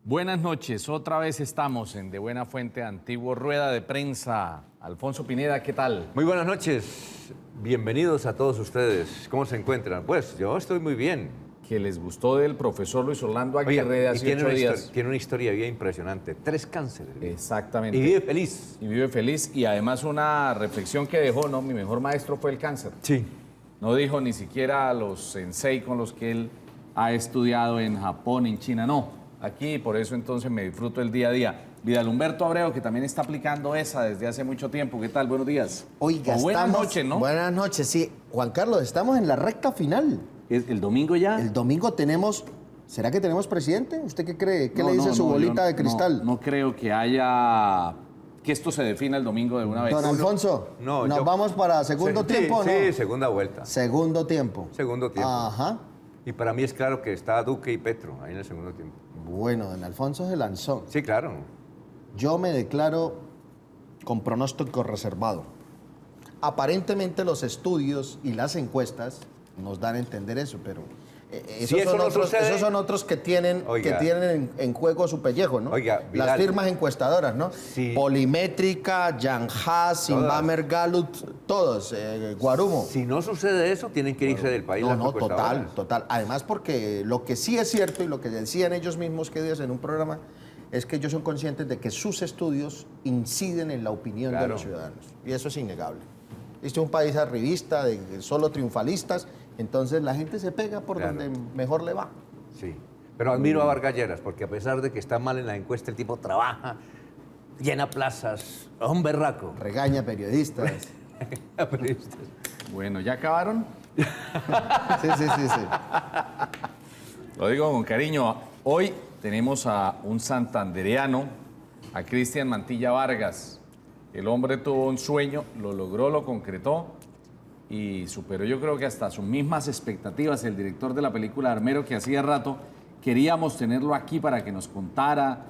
Buenas noches, otra vez estamos en De Buena Fuente, Antiguo Rueda de Prensa. Alfonso Pineda, ¿qué tal? Muy buenas noches, bienvenidos a todos ustedes. ¿Cómo se encuentran? Pues yo estoy muy bien. Que les gustó del profesor Luis Orlando Oiga, Aguirre de y hace 8 días. tiene una historia bien impresionante, 3 cánceres. Exactamente. Y vive feliz. Y vive feliz. Y además una reflexión que dejó, ¿no? Mi mejor maestro fue el cáncer. Sí. No dijo ni siquiera a los sensei con los que él ha estudiado en Japón, en China, no. Aquí, por eso entonces me disfruto el día a día. Vidal Humberto Abreu, que también está aplicando esa desde hace mucho tiempo. ¿Qué tal? Buenos días. Oiga, O buenas estamos... noches, ¿no? Buenas noches, sí. Juan Carlos, estamos en la recta final. ¿El domingo ya? El domingo tenemos... ¿Será que tenemos presidente? ¿Usted qué cree? ¿Qué No, le dice no, su no, bolita yo de cristal? No creo que haya... que esto se defina el domingo de una vez. Don Alfonso, No, ¿nos yo- vamos para segundo Sí, tiempo o no? Sí, segunda vuelta. Segundo tiempo. Segundo tiempo. Ajá. Y para mí es claro que está Duque y Petro ahí en el segundo tiempo. Bueno, don Alfonso se lanzó. Sí, claro. Yo me declaro con pronóstico reservado. Aparentemente los estudios y las encuestas nos dan a entender eso, pero Si eso no sucede- esos son otros que tienen, Oiga. en juego su pellejo, ¿no? Oiga, las Vidal. firmas encuestadoras, ¿no? Sí. Polimétrica, Yanhas, Inbamer Gallup, todos, Guarumo. Si no sucede eso, tienen que irse del país. No, las no, total, encuestadoras. total. Además, porque lo que sí es cierto y lo que decían ellos mismos que días en un programa es que ellos son conscientes de que sus estudios inciden en la opinión de Claro. los ciudadanos. Y eso es innegable. Este es un país arribista, de solo triunfalistas, entonces la gente se pega por Claro. donde mejor le va. Sí. Pero admiro a Vargas Lleras, porque a pesar de que está mal en la encuesta, el tipo trabaja, llena plazas, es un berraco. Regaña periodistas. Periodistas. Bueno, ¿ya acabaron? Sí, sí, sí, sí. Lo digo con cariño. Hoy tenemos a un santandereano, a Cristian Mantilla Vargas. El hombre tuvo un sueño, lo logró, lo concretó y superó, yo creo que hasta sus mismas expectativas. El director de la película Armero, que hacía rato queríamos tenerlo aquí para que nos contara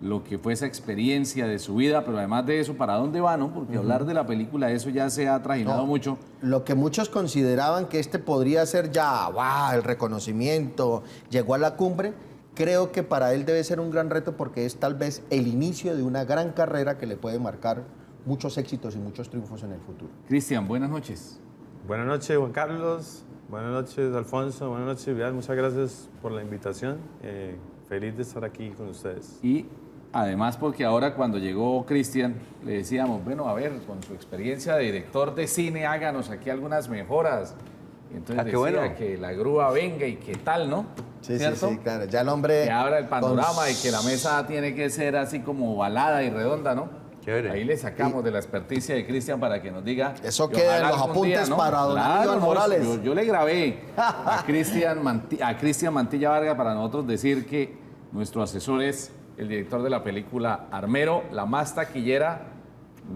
lo que fue esa experiencia de su vida, pero además de eso, ¿para dónde va, no? Porque hablar de la película, eso ya se ha trajinado No. mucho. Lo que muchos consideraban que este podría ser ya, ¡guau!, el reconocimiento, llegó a la cumbre, creo que para él debe ser un gran reto porque es tal vez el inicio de una gran carrera que le puede marcar muchos éxitos y muchos triunfos en el futuro. Cristian, buenas noches. Buenas noches, Juan Carlos. Buenas noches, Alfonso. Buenas noches, Vidal. Muchas gracias por la invitación. Feliz de estar aquí con ustedes. Y además porque ahora cuando llegó Cristian, le decíamos, bueno, a ver, con su experiencia de director de cine, háganos aquí algunas mejoras. Y entonces qué decía bueno. que la grúa venga y qué tal, ¿no? Sí, ¿Cierto? sí, sí, claro. Ya el hombre... Que abra el panorama con- y que la mesa tiene que ser así como ovalada y redonda, ¿no? Chévere. Ahí le sacamos de la experticia de Cristian para que nos diga... Eso y queda en ojalá los algún día, apuntes para don Claro, Aníbal no, Morales. Yo le grabé a Cristian Mantilla Vargas para nosotros decir que nuestro asesor es el director de la película Armero, la más taquillera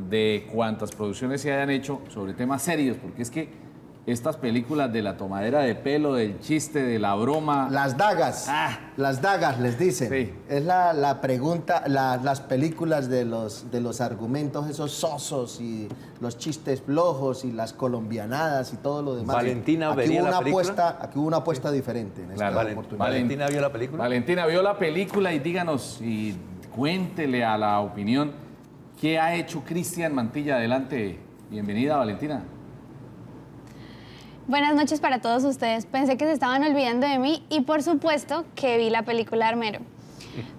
de cuantas producciones se hayan hecho sobre temas serios, porque es que estas películas de la tomadera de pelo, del chiste, de la broma... Las dagas, las dagas les dicen. Sí. Es la pregunta, las películas de los argumentos esos sosos y los chistes flojos y las colombianadas y todo lo demás. ¿Valentina Aquí vería hubo la una película? apuesta, aquí hubo una apuesta diferente en esta Claro. oportunidad. ¿Valentina vio la película? Valentina vio la película y díganos y cuéntele a la opinión qué ha hecho Cristian Mantilla. Adelante. Bienvenida, Valentina. Buenas noches para todos ustedes. Pensé que se estaban olvidando de mí y por supuesto que vi la película Armero.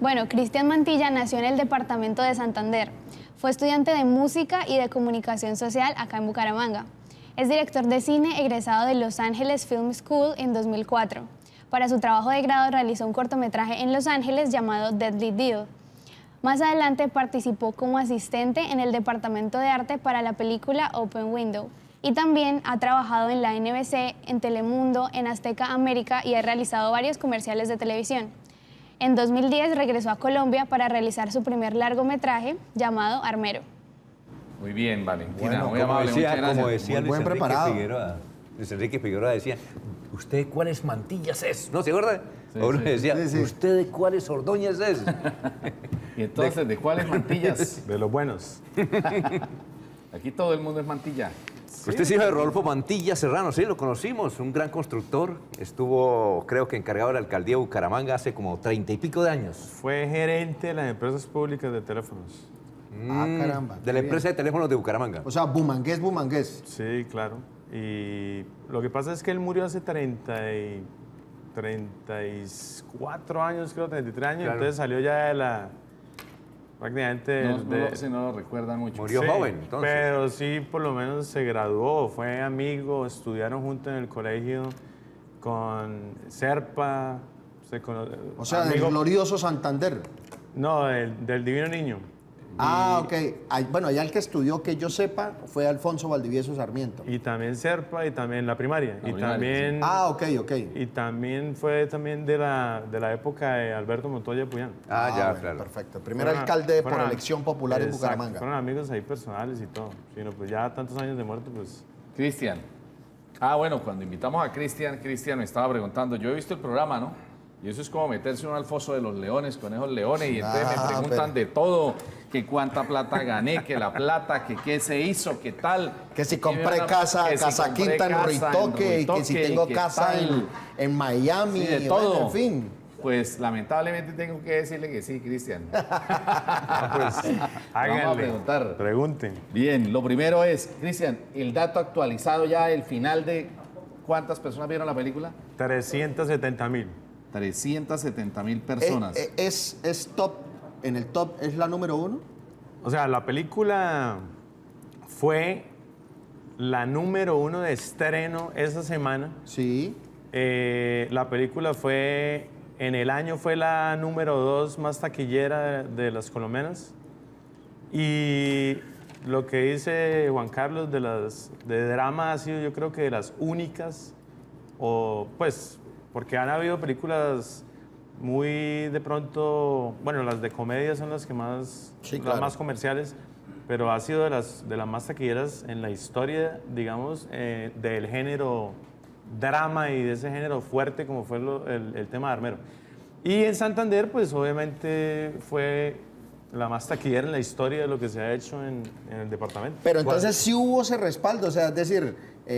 Bueno, Cristian Mantilla nació en el departamento de Santander. Fue estudiante de música y de comunicación social acá en Bucaramanga. Es director de cine egresado de Los Ángeles Film School en 2004. Para su trabajo de grado realizó un cortometraje en Los Ángeles llamado Deadly Deal. Más adelante participó como asistente en el departamento de arte para la película Open Window. Y también ha trabajado en la NBC, en Telemundo, en Azteca América y ha realizado varios comerciales de televisión. En 2010 regresó a Colombia para realizar su primer largometraje llamado Armero. Muy bien, Valentina. Bueno, muy como amable, muchas decía, gracias. como decía Muy Luis buen Enrique preparado. Figueroa. Luis Enrique Figueroa decía, ¿usted cuáles mantillas es? ¿No se acuerda? Sí, Uno sí. decía, Sí, sí. ¿usted de cuáles ordoñas es? Y entonces, ¿de cuáles mantillas? De los buenos. Aquí todo el mundo es mantilla. Usted es hijo de Rodolfo Mantilla Serrano, sí, lo conocimos, un gran constructor. Estuvo, creo que encargado de la alcaldía de Bucaramanga hace como 30 y pico de años. Fue gerente de las empresas públicas de teléfonos. Caramba. De qué la bien. empresa de teléfonos de Bucaramanga. O sea, bumangués, bumangués. Sí, claro. Y lo que pasa es que él murió hace 34 años, creo, 33 años. Claro. Entonces salió ya de la... prácticamente... Si no lo recuerdan mucho. Murió Sí, joven, entonces. pero sí, por lo menos se graduó, fue amigo, estudiaron juntos en el colegio con Serpa. O sea, del amigo- glorioso Santander. No, del Divino Niño. Ah, ok. Bueno, allá el que estudió, que yo sepa, fue Alfonso Valdivieso Sarmiento. Y también Serpa y también la primaria. La y primaria, también... Ah, ok, ok. Y también fue también de la época de Alberto Montoya Puyán. Ah, ya, bueno, claro. Perfecto. El primer Fueron- alcalde por fueron- elección popular en Exacto, Bucaramanga. Fueron amigos ahí personales y todo. Sino pues ya tantos años de muerte, pues... Cristian. Bueno, cuando invitamos a Cristian me estaba preguntando, yo he visto el programa, ¿no? Y eso es como meterse en un alfoso de los leones, conejos leones, y entonces me preguntan de todo, que cuánta plata gané, que la plata, que qué se hizo, qué tal. Que si Y compré me casa, que si casa compré quinta en casa Ritoque, y que si tengo que casa tal. en Miami, Sí, de y todo. bueno, en fin. Pues lamentablemente tengo que decirle que sí, Cristian. Vamos a Háganle. Preguntar. Pregunten. Bien, lo primero es, Cristian, el dato actualizado ya, el final de ¿cuántas personas vieron la película? 370,000. 370,000 personas. Es top, en el top es la número 1. O sea, la película fue la número 1 de estreno esa semana. Sí. La película fue, en el año fue la número 2 más taquillera de las colombianas. Y lo que dice Juan Carlos de drama ha sido, yo creo que de las únicas, o pues, porque han habido películas muy de pronto, bueno, las de comedia son las que más, Sí, las claro. más comerciales, pero ha sido de las más taquilleras en la historia, digamos, del género drama y de ese género fuerte como fue el tema de Armero. Y en Santander, pues obviamente fue la más taquillera en la historia de lo que se ha hecho en el departamento. Pero entonces sí hubo ese respaldo, o sea, es decir,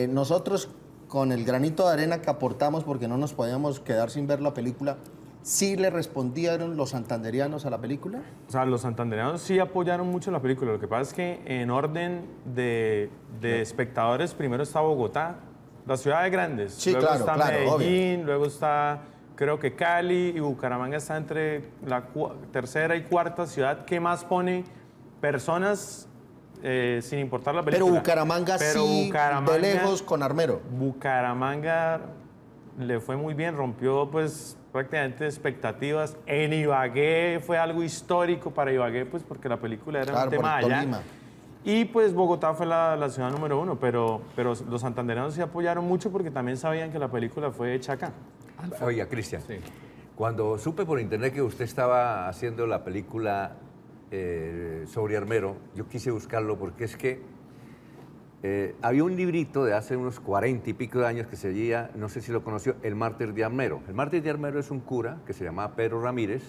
nosotros con el granito de arena que aportamos porque no nos podíamos quedar sin ver la película, ¿sí le respondieron los santanderianos a la película? O sea, los santandereanos sí apoyaron mucho la película. Lo que pasa es que en orden de espectadores, primero está Bogotá, las ciudades grandes. Sí, luego claro, está claro, Medellín, luego está, creo que Cali, y Bucaramanga está entre la tercera y cuarta ciudad que más pone personas sin importar la película. Pero Bucaramanga Pero sí, Bucaramanga- de lejos con Armero. Bucaramanga le fue muy bien, rompió pues prácticamente expectativas. En Ibagué fue algo histórico para Ibagué, pues porque la película era Claro, un tema por allá. Tolima. Y pues Bogotá fue la ciudad número 1, pero los santandereanos sí apoyaron mucho porque también sabían que la película fue hecha acá. Oiga, Cristian, Sí. cuando supe por internet que usted estaba haciendo la película sobre Armero, yo quise buscarlo porque es que había un librito de hace unos 40 y pico de años que se llamaba, no sé si lo conoció, El Mártir de Armero. El Mártir de Armero es un cura que se llamaba Pedro Ramírez,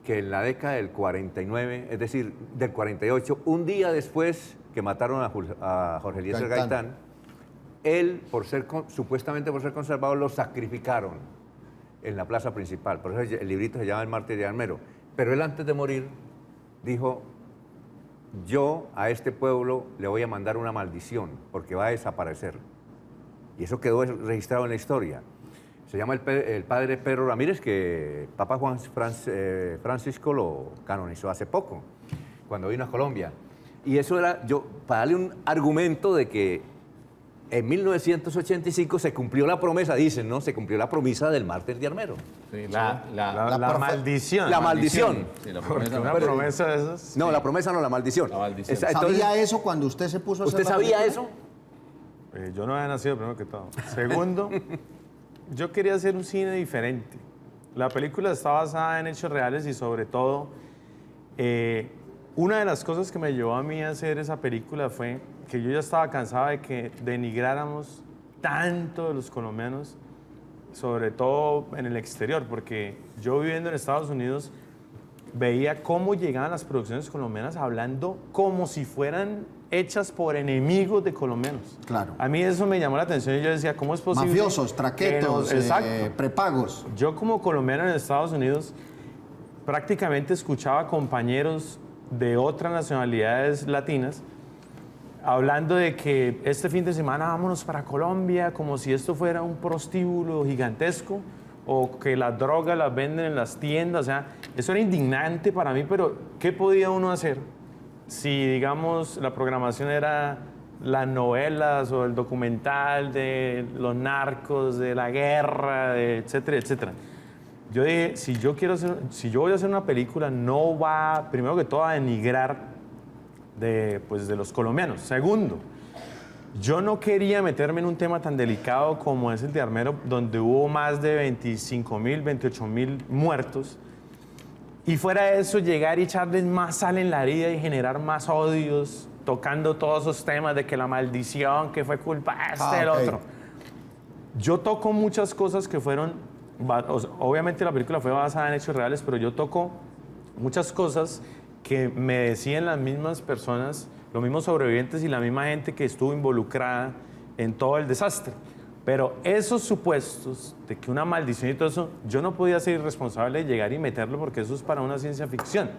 que en la década del 49, es decir, del 48, un día después que mataron a Jorge Eliezer Gaitán. Gaitán, él, supuestamente por ser conservador, lo sacrificaron en la plaza principal. Por eso el librito se llama El Mártir de Armero. Pero él antes de morir dijo, yo a este pueblo le voy a mandar una maldición porque va a desaparecer. Y eso quedó registrado en la historia. Se llama el padre Pedro Ramírez, que Papa Juan Francisco lo canonizó hace poco, cuando vino a Colombia. Y eso era, para darle un argumento de que en 1985 se cumplió la promesa, dicen, ¿no? Se cumplió la promesa del Mártir de Armero. Sí, La profe- maldición. La maldición. Sí, la Porque promesa. una Pero- promesa de esas. No, la promesa no, la maldición. La maldición. Entonces, ¿Sabía eso cuando usted se puso a hacer ¿usted la sabía película? eso? Yo no había nacido primero que todo. Segundo, yo quería hacer un cine diferente. La película está basada en hechos reales y sobre todo, una de las cosas que me llevó a mí a hacer esa película fue que yo ya estaba cansado de que denigráramos tanto de los colombianos, sobre todo en el exterior, porque yo viviendo en Estados Unidos veía cómo llegaban las producciones colombianas hablando como si fueran hechas por enemigos de colombianos. Claro. A mí eso me llamó la atención y yo decía, ¿cómo es posible? Mafiosos, que traquetos, exacto. prepagos. Yo como colombiano en Estados Unidos prácticamente escuchaba a compañeros de otras nacionalidades latinas hablando de que este fin de semana vámonos para Colombia como si esto fuera un prostíbulo gigantesco o que las drogas las venden en las tiendas. O sea, eso era indignante para mí, pero ¿qué podía uno hacer si, digamos, la programación era las novelas o el documental de los narcos, de la guerra, de etcétera, etcétera? Yo dije, si yo voy a hacer una película, no va, primero que todo, a denigrar de los colombianos. Segundo, yo no quería meterme en un tema tan delicado como es el de Armero, donde hubo más de 25.000, 28.000 muertos. Y fuera de eso, llegar y echarles más sal en la herida y generar más odios, tocando todos esos temas de que la maldición, que fue culpa de del otro. Yo toco muchas cosas que fueron, obviamente la película fue basada en hechos reales, pero yo toco muchas cosas que me decían las mismas personas, los mismos sobrevivientes y la misma gente que estuvo involucrada en todo el desastre. Pero esos supuestos de que una maldición y todo eso, yo no podía ser irresponsable de llegar y meterlo porque eso es para una ciencia ficción.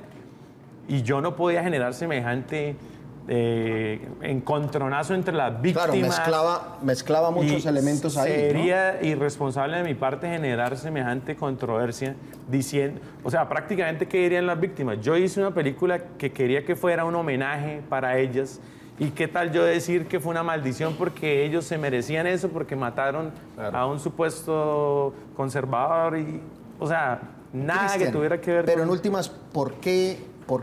Y yo no podía generar semejante encontronazo entre las víctimas. Claro, mezclaba muchos elementos ahí, Sería ¿no? irresponsable de mi parte generar semejante controversia diciendo, o sea, prácticamente, ¿qué dirían las víctimas? Yo hice una película que quería que fuera un homenaje para ellas. ¿Y qué tal yo decir que fue una maldición porque ellos se merecían eso, porque mataron a un supuesto conservador? Y, o sea, nada Cristian, que tuviera que ver pero con... en últimas, ¿por qué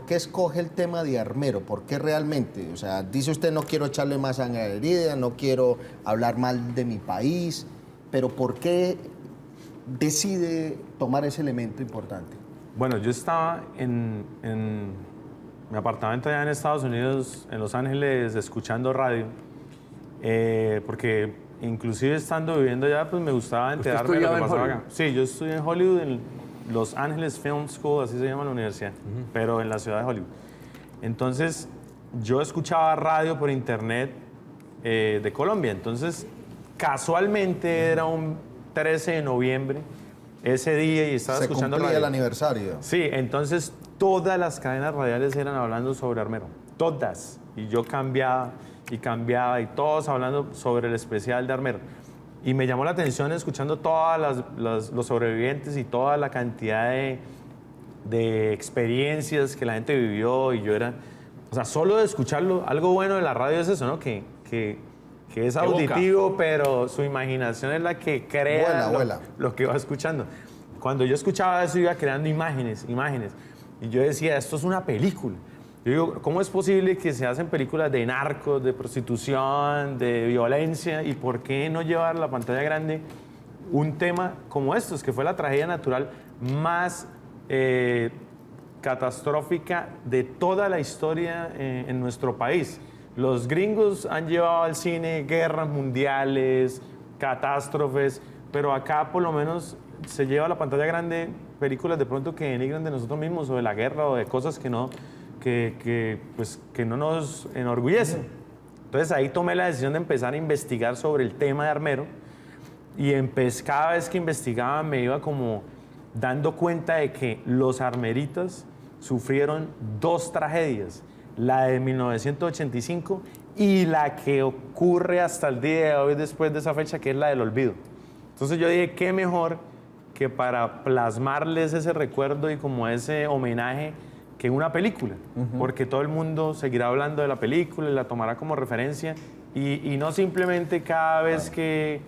escoge el tema de Armero? ¿Por qué realmente? O sea, dice usted, no quiero echarle más sangre a la herida, no quiero hablar mal de mi país, pero ¿por qué decide tomar ese elemento importante? Bueno, yo estaba en mi apartamento allá en Estados Unidos, en Los Ángeles, escuchando radio, porque inclusive estando viviendo allá, pues me gustaba enterarme de lo que pasaba acá. Sí, yo estudié en Hollywood, en Los Ángeles Film School, así se llama la universidad, pero en la ciudad de Hollywood. Entonces, yo escuchaba radio por internet de Colombia. Entonces, casualmente era un 13 de noviembre, ese día, y estaba escuchando radio. Se cumplía el aniversario. Sí, entonces todas las cadenas radiales eran hablando sobre Armero, todas. Y yo cambiaba y cambiaba y todos hablando sobre el especial de Armero. Y me llamó la atención escuchando todos los sobrevivientes y toda la cantidad de experiencias que la gente vivió. Y yo era, o sea, solo de escucharlo, algo bueno de la radio es eso, ¿no? Que es auditivo, pero su imaginación es la que crea lo que va escuchando. Cuando yo escuchaba eso, iba creando imágenes. Y yo decía, esto es una película. Yo digo, ¿cómo es posible que se hacen películas de narcos, de prostitución, de violencia? ¿Y por qué no llevar a la pantalla grande un tema como estos, que fue la tragedia natural más catastrófica de toda la historia en nuestro país? Los gringos han llevado al cine guerras mundiales, catástrofes, pero acá por lo menos se lleva a la pantalla grande películas de pronto que denigran de nosotros mismos o de la guerra o de cosas que no nos enorgullecen. Entonces ahí tomé la decisión de empezar a investigar sobre el tema de Armero y cada vez que investigaba me iba como dando cuenta de que los armeritas sufrieron dos tragedias, la de 1985 y la que ocurre hasta el día de hoy después de esa fecha, que es la del olvido. Entonces yo dije, qué mejor que para plasmarles ese recuerdo y como ese homenaje que una película, porque todo el mundo seguirá hablando de la película y la tomará como referencia y no simplemente cada vez que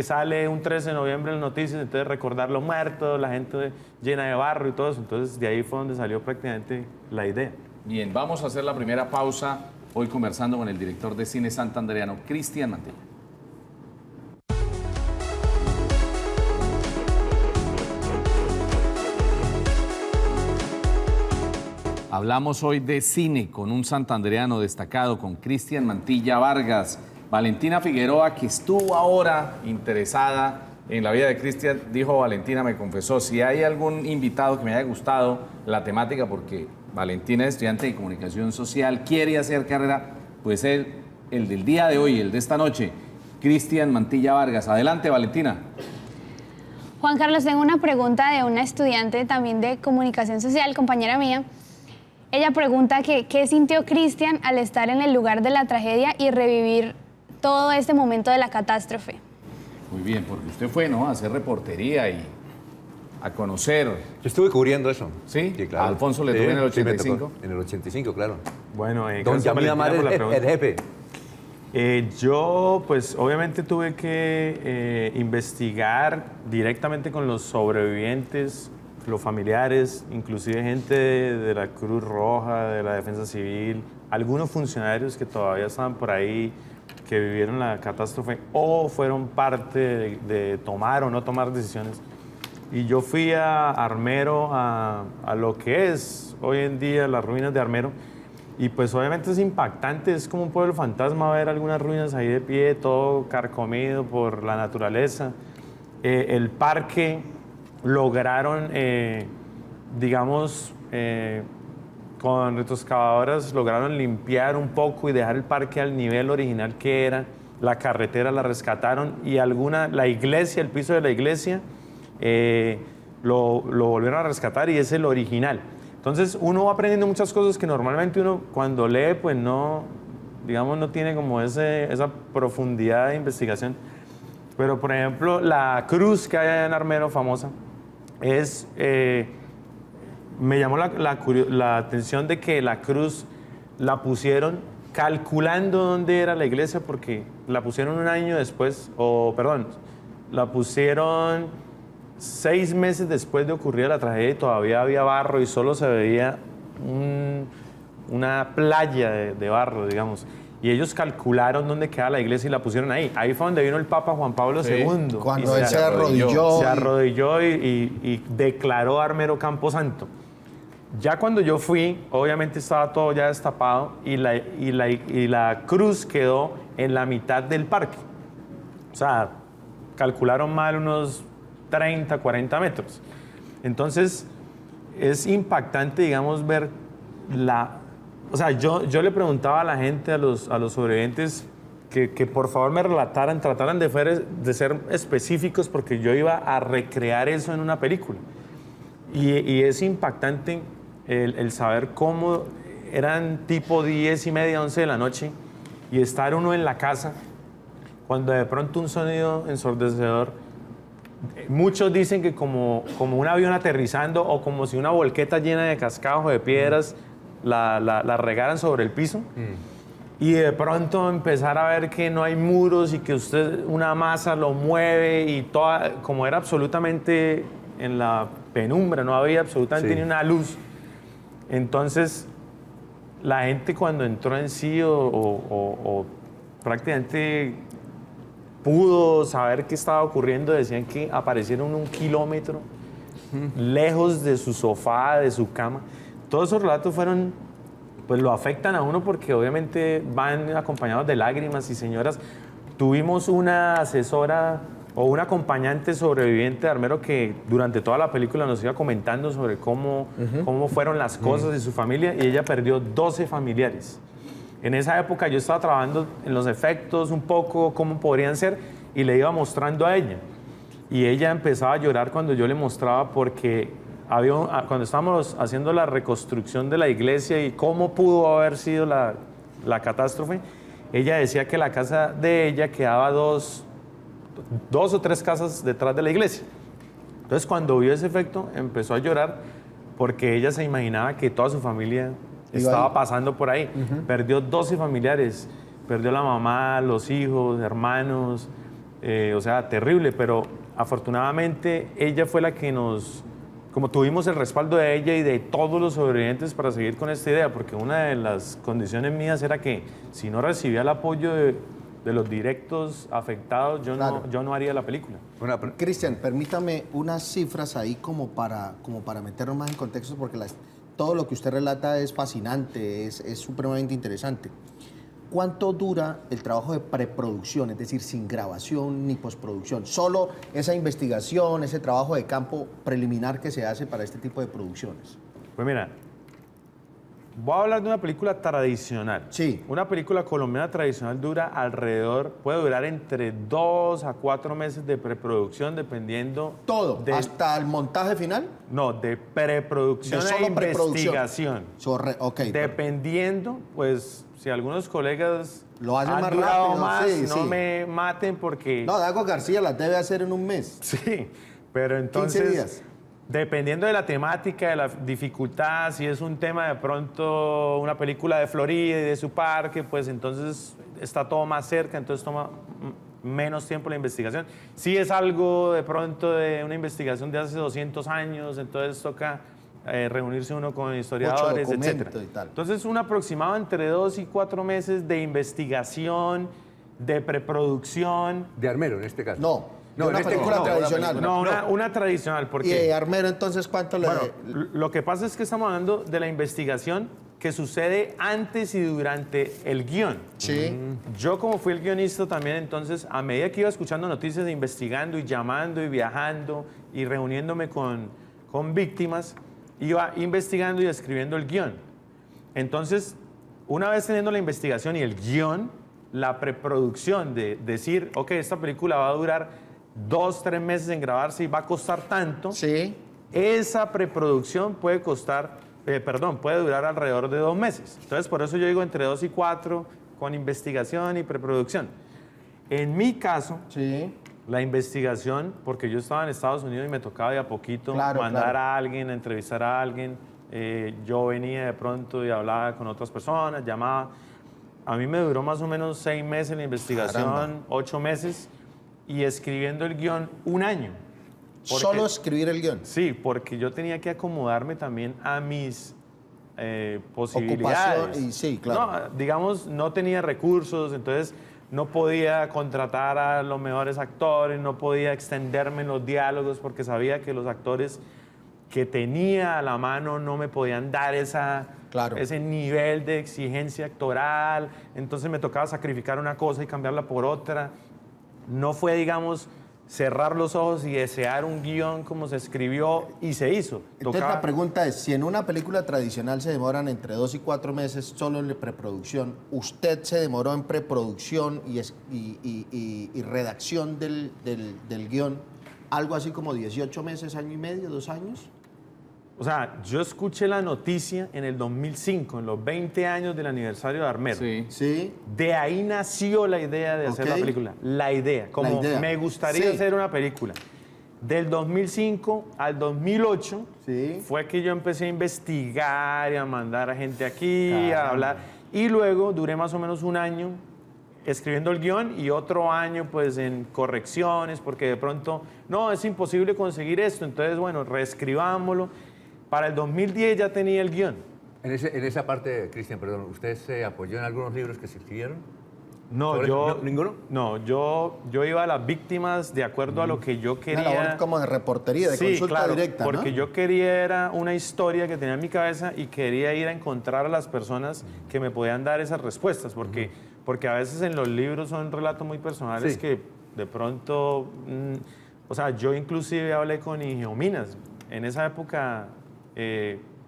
sale un 13 de noviembre en las noticias, entonces recordar los muertos, la gente llena de barro y todo eso. Entonces de ahí fue donde salió prácticamente la idea. Bien, vamos a hacer la primera pausa hoy conversando con el director de cine santandereano, Cristian Mantilla. Hablamos hoy de cine con un santandereano destacado, con Cristian Mantilla Vargas. Valentina Figueroa, que estuvo ahora interesada en la vida de Cristian, dijo Valentina, me confesó, si hay algún invitado que me haya gustado la temática, porque Valentina es estudiante de comunicación social, quiere hacer carrera, puede ser el del día de hoy, el de esta noche. Cristian Mantilla Vargas. Adelante, Valentina. Juan Carlos, tengo una pregunta de una estudiante también de comunicación social, compañera mía. Ella pregunta que qué sintió Cristian al estar en el lugar de la tragedia y revivir todo este momento de la catástrofe. Muy bien, porque usted fue, ¿no?, a hacer reportería y a conocer. Yo estuve cubriendo eso. ¿Sí? ¿A Alfonso le tocó en el Sí, me 85? tocó en el 85, claro. Bueno, Don gracias, Yamil Valentina, Amar, por la pregunta. el jefe. Yo, pues, obviamente tuve que investigar directamente con los sobrevivientes, los familiares, inclusive gente de la Cruz Roja, de la Defensa Civil, algunos funcionarios que todavía estaban por ahí, que vivieron la catástrofe o fueron parte de tomar o no tomar decisiones. Y yo fui a Armero, a lo que es hoy en día las ruinas de Armero. Y pues obviamente es impactante, es como un pueblo fantasma ver algunas ruinas ahí de pie, todo carcomido por la naturaleza. El parque lograron, digamos, con retroexcavadoras lograron limpiar un poco y dejar el parque al nivel original que era. La carretera la rescataron y la iglesia, el piso de la iglesia, lo volvieron a rescatar y es el original. Entonces uno va aprendiendo muchas cosas que normalmente uno cuando lee pues no, digamos, no tiene como esa profundidad de investigación. Pero por ejemplo la cruz que hay allá en Armero famosa es, me llamó la atención de que la cruz la pusieron calculando dónde era la iglesia porque la pusieron un año después, la pusieron 6 meses después de ocurrir la tragedia y todavía había barro y solo se veía una playa de barro, digamos. Y ellos calcularon dónde quedaba la iglesia y la pusieron ahí. Ahí fue donde vino el Papa Juan Pablo II. Cuando él se arrodilló. Se arrodilló y declaró Armero Camposanto. Ya cuando yo fui, obviamente estaba todo ya destapado y la cruz quedó en la mitad del parque. O sea, calcularon mal unos 30, 40 metros. Entonces, es impactante, digamos, ver O sea, yo le preguntaba a la gente, a los sobrevivientes, que por favor me relataran, trataran de ser específicos porque yo iba a recrear eso en una película. Y es impactante el saber cómo eran tipo 10:30, 11 de la noche y estar uno en la casa cuando de pronto un sonido ensordecedor. Muchos dicen que como un avión aterrizando o como si una volqueta llena de cascajos de piedras la regaran sobre el piso y de pronto empezar a ver que no hay muros y que una masa lo mueve y como era absolutamente en la penumbra, no había absolutamente ni una luz. Entonces la gente cuando entró en sí o prácticamente pudo saber qué estaba ocurriendo, decían que aparecieron 1 kilómetro lejos de su sofá, de su cama. Todos esos relatos pues lo afectan a uno porque obviamente van acompañados de lágrimas y señoras. Tuvimos una asesora o una acompañante sobreviviente de Armero que durante toda la película nos iba comentando sobre cómo fueron las cosas de su familia y ella perdió 12 familiares. En esa época yo estaba trabajando en los efectos un poco, cómo podrían ser, y le iba mostrando a ella. Y ella empezaba a llorar cuando yo le mostraba porque cuando estábamos haciendo la reconstrucción de la iglesia y cómo pudo haber sido la catástrofe, ella decía que la casa de ella quedaba dos o tres casas detrás de la iglesia. Entonces cuando vio ese efecto empezó a llorar porque ella se imaginaba que toda su familia estaba pasando por ahí. Perdió 12 familiares, perdió la mamá, los hijos, hermanos, o sea, terrible, pero afortunadamente ella fue la que como tuvimos el respaldo de ella y de todos los sobrevivientes para seguir con esta idea, porque una de las condiciones mías era que si no recibía el apoyo de los directos afectados, yo no haría la película. Cristian, permítame unas cifras ahí como para meternos más en contexto, porque todo lo que usted relata es fascinante, es supremamente interesante. ¿Cuánto dura el trabajo de preproducción, es decir, sin grabación ni postproducción? Solo esa investigación, ese trabajo de campo preliminar que se hace para este tipo de producciones. Pues mira, Voy a hablar de una película tradicional. Sí. Una película colombiana tradicional puede durar entre 2 a 4 meses de preproducción, dependiendo... Todo, hasta el montaje final. No, de preproducción De e solo preproducción. investigación. Ok. Dependiendo, pues, si algunos colegas Lo hacen han más durado rápido, más, sí, no sí. me maten porque... No, Dago García las debe hacer en un mes. Sí, pero entonces... 15 días. Dependiendo de la temática, de la dificultad, si es un tema de pronto una película de Florida y de su parque, pues entonces está todo más cerca, entonces toma menos tiempo la investigación. Si es algo de pronto de una investigación de hace 200 años, entonces toca reunirse uno con historiadores, documento etc. y tal. Entonces un aproximado entre 2 y 4 meses de investigación, de preproducción. De Armero, en este caso. No, una película tradicional. No, una tradicional, porque... ¿Y Armero entonces cuánto le...? Bueno, lo que pasa es que estamos hablando de la investigación que sucede antes y durante el guión. Sí. Yo como fui el guionista también, entonces a medida que iba escuchando noticias, investigando y llamando y viajando y reuniéndome con víctimas, iba investigando y escribiendo el guión. Entonces, una vez teniendo la investigación y el guión, la preproducción de decir, ok, esta película va a durar 2, 3 meses en grabarse y va a costar tanto, Sí. esa preproducción puede durar alrededor de 2 meses. Entonces, por eso yo digo entre 2 y 4 con investigación y preproducción. En mi caso, Sí. la investigación, porque yo estaba en Estados Unidos y me tocaba de a poquito mandar a alguien, a entrevistar a alguien. Yo venía de pronto y hablaba con otras personas, llamaba. A mí me duró más o menos 6 meses la investigación, Caramba. 8 meses, y escribiendo el guión 1 año. Porque- Solo escribir el guión. Sí, porque yo tenía que acomodarme también a mis posibilidades. Ocupación, y sí, claro. No, digamos, no tenía recursos, entonces no podía contratar a los mejores actores, no podía extenderme en los diálogos porque sabía que los actores que tenía a la mano no me podían dar Claro. ese nivel de exigencia actoral, entonces me tocaba sacrificar una cosa y cambiarla por otra. No fue, digamos, cerrar los ojos y desear un guión como se escribió y se hizo. Entonces Tocaba- la pregunta es, si en una película tradicional se demoran entre 2 y 4 meses solo en la preproducción, ¿usted se demoró en preproducción y redacción del guión algo así como 18 meses, año y medio, 2 años? O sea, yo escuché la noticia en el 2005, en los 20 años del aniversario de Armero. Sí. Sí. De ahí nació la idea de hacer Ok. la película. La idea, como idea. me gustaría Sí. hacer una película. Del 2005 al 2008 Sí. fue que yo empecé a investigar y a mandar a gente aquí, a Caramba. hablar. Y luego duré más o menos 1 año escribiendo el guión y otro año pues en correcciones, porque de pronto, no, es imposible conseguir esto. Entonces, bueno, reescribámoslo. Para el 2010 ya tenía el guión. En esa parte, Cristian, perdón, ¿usted se apoyó en algunos libros que se escribieron? No, ¿Sobre- yo... no, ninguno? No, yo iba a las víctimas de acuerdo a lo que yo Una quería. labor como de reportería, de Sí, consulta claro, directa, ¿no? porque yo quería era una historia que tenía en mi cabeza y quería ir a encontrar a las personas que me podían dar esas respuestas, porque a veces en los libros son relatos muy personales Sí. que de pronto, o sea, yo inclusive hablé con Ingeominas. En esa época,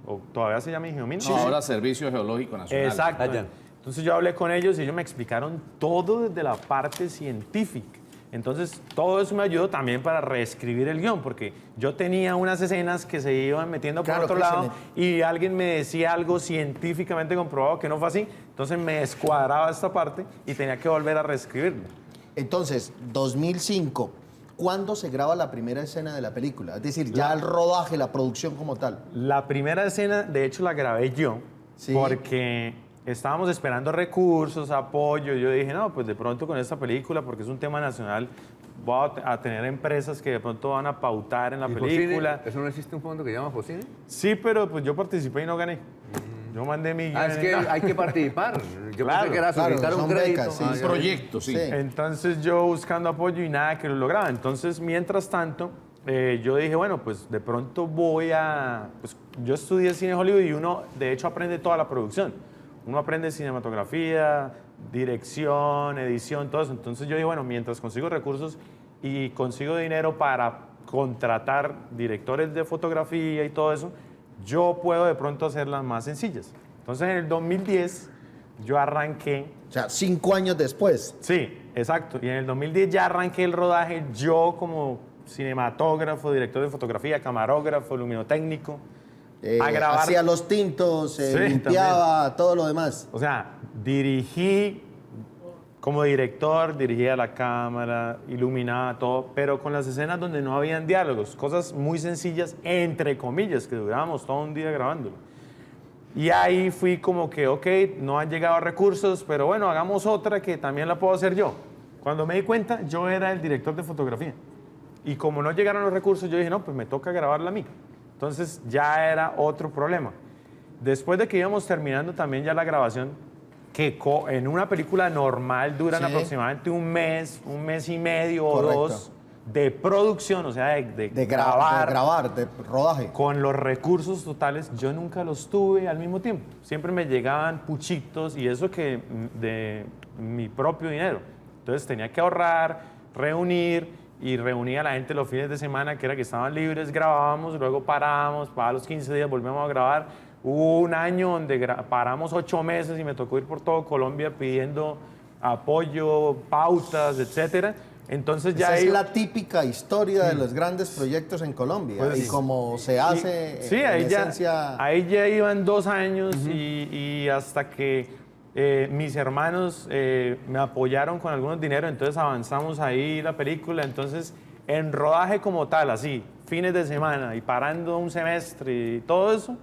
o todavía se llama Ingeominas. No, ahora Servicio Geológico Nacional. Exacto. Allá. Entonces yo hablé con ellos y ellos me explicaron todo desde la parte científica. Entonces todo eso me ayudó también para reescribir el guión, porque yo tenía unas escenas que se iban metiendo por Claro, otro que lado y alguien me decía algo científicamente comprobado que no fue así. Entonces me descuadraba esta parte y tenía que volver a reescribirlo. Entonces, 2005, ¿cuándo se graba la primera escena de la película? Es decir, ya el rodaje, la producción como tal. La primera escena, de hecho, la grabé yo, Sí. porque estábamos esperando recursos, apoyo. Yo dije, no, pues de pronto con esta película, porque es un tema nacional, voy a tener empresas que de pronto van a pautar en la ¿Y película. Focine? ¿Eso no existe un fondo que llama Focine? Sí, pero pues yo participé y no gané. Yo mandé mi guión. Es que hay que participar. Yo Claro, pensé que era solicitar un son crédito. becas, sí, Ah, Un ya. proyecto, sí. Entonces yo buscando apoyo y nada que lo lograba. Entonces, mientras tanto, yo dije, bueno, pues de pronto voy a... Pues yo estudié cine en Hollywood y uno, de hecho, aprende toda la producción. Uno aprende cinematografía, dirección, edición, todo eso. Entonces yo dije, bueno, mientras consigo recursos y consigo dinero para contratar directores de fotografía y todo eso, yo puedo de pronto hacerlas más sencillas. Entonces en el 2010 yo arranqué. O sea, 5 años después. Sí, exacto. Y en el 2010 ya arranqué el rodaje yo como cinematógrafo, director de fotografía, camarógrafo, luminotécnico, a grabar. Hacía los tintos, Sí, limpiaba, todo lo demás. O sea, dirigí como director, dirigía la cámara, iluminaba todo, pero con las escenas donde no habían diálogos, cosas muy sencillas, entre comillas, que durábamos todo un día grabándolo. Y ahí fui como que, ok, no han llegado recursos, pero bueno, hagamos otra que también la puedo hacer yo. Cuando me di cuenta, yo era el director de fotografía. Y como no llegaron los recursos, yo dije, no, pues me toca grabarla a mí. Entonces ya era otro problema. Después de que íbamos terminando también ya la grabación, que en una película normal duran Sí. aproximadamente un mes y medio Correcto. o dos de producción, o sea, de De grabar. grabar, de rodaje. Con los recursos totales, yo nunca los tuve al mismo tiempo. Siempre me llegaban puchitos y eso que de mi propio dinero. Entonces tenía que ahorrar, reunir y reunía a la gente los fines de semana, que era que estaban libres, grabábamos, luego parábamos, para los 15 días volvíamos a grabar. Hubo un año donde paramos 8 meses y me tocó ir por todo Colombia pidiendo apoyo, pautas, etcétera. Entonces ya Esa es iba- la típica historia de los grandes proyectos en Colombia. Pues y sí. como se hace, Sí, en ahí esencia... ya iban 2 años y hasta que mis hermanos me apoyaron con algunos dinero, entonces avanzamos ahí la película. Entonces, en rodaje como tal, así, fines de semana y parando un semestre y todo eso,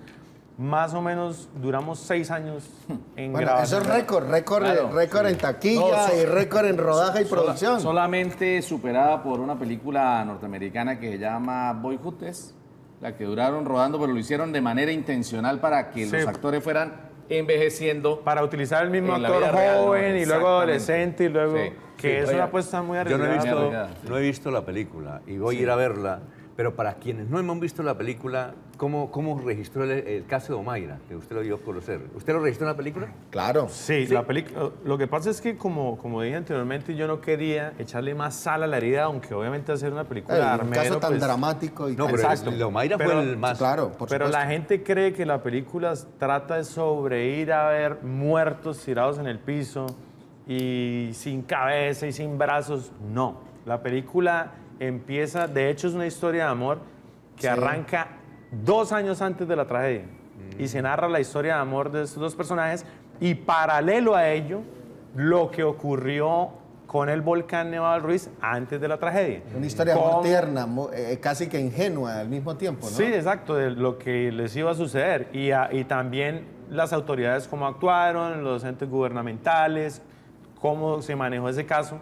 más o menos duramos 6 años en Bueno, grabación. eso es récord Claro, récord en taquilla No, y récord en rodaje y Sola- producción. solamente superada por una película norteamericana que se llama Boyhood, es la que duraron rodando, pero lo hicieron de manera intencional para que Sí. los actores fueran envejeciendo. Para utilizar el mismo En la actor vida real, ¿no? joven y luego Exactamente. adolescente y luego... Sí. Que es Oiga, una apuesta muy Yo no he, arriesgada. visto, arriesgada, sí. no he visto la película y voy a ir a verla, pero para quienes no hemos visto la película, ¿cómo registró el caso de Omaira, que usted lo dio a conocer? ¿Usted lo registró en la película? Claro. Sí, la película. Lo que pasa es que, como dije anteriormente, yo no quería echarle más sal a la herida, aunque obviamente hacer una película de Un Armero, caso tan pues, dramático y No, tan- pero Exacto. el de Omaira Pero- fue el más... Claro, por pero supuesto. la gente cree que la película trata de ir a ver muertos tirados en el piso y sin cabeza y sin brazos. No. La película empieza, de hecho, es una historia de amor que Sí. arranca 2 años antes de la tragedia. Y se narra la historia de amor de estos 2 personajes. Y paralelo a ello, lo que ocurrió con el volcán Nevado del Ruiz antes de la tragedia. Una historia de amor Cómo- tierna, casi que ingenua al mismo tiempo, ¿no? Sí, exacto, de lo que les iba a suceder. Y también las autoridades, cómo actuaron, los entes gubernamentales, cómo se manejó ese caso,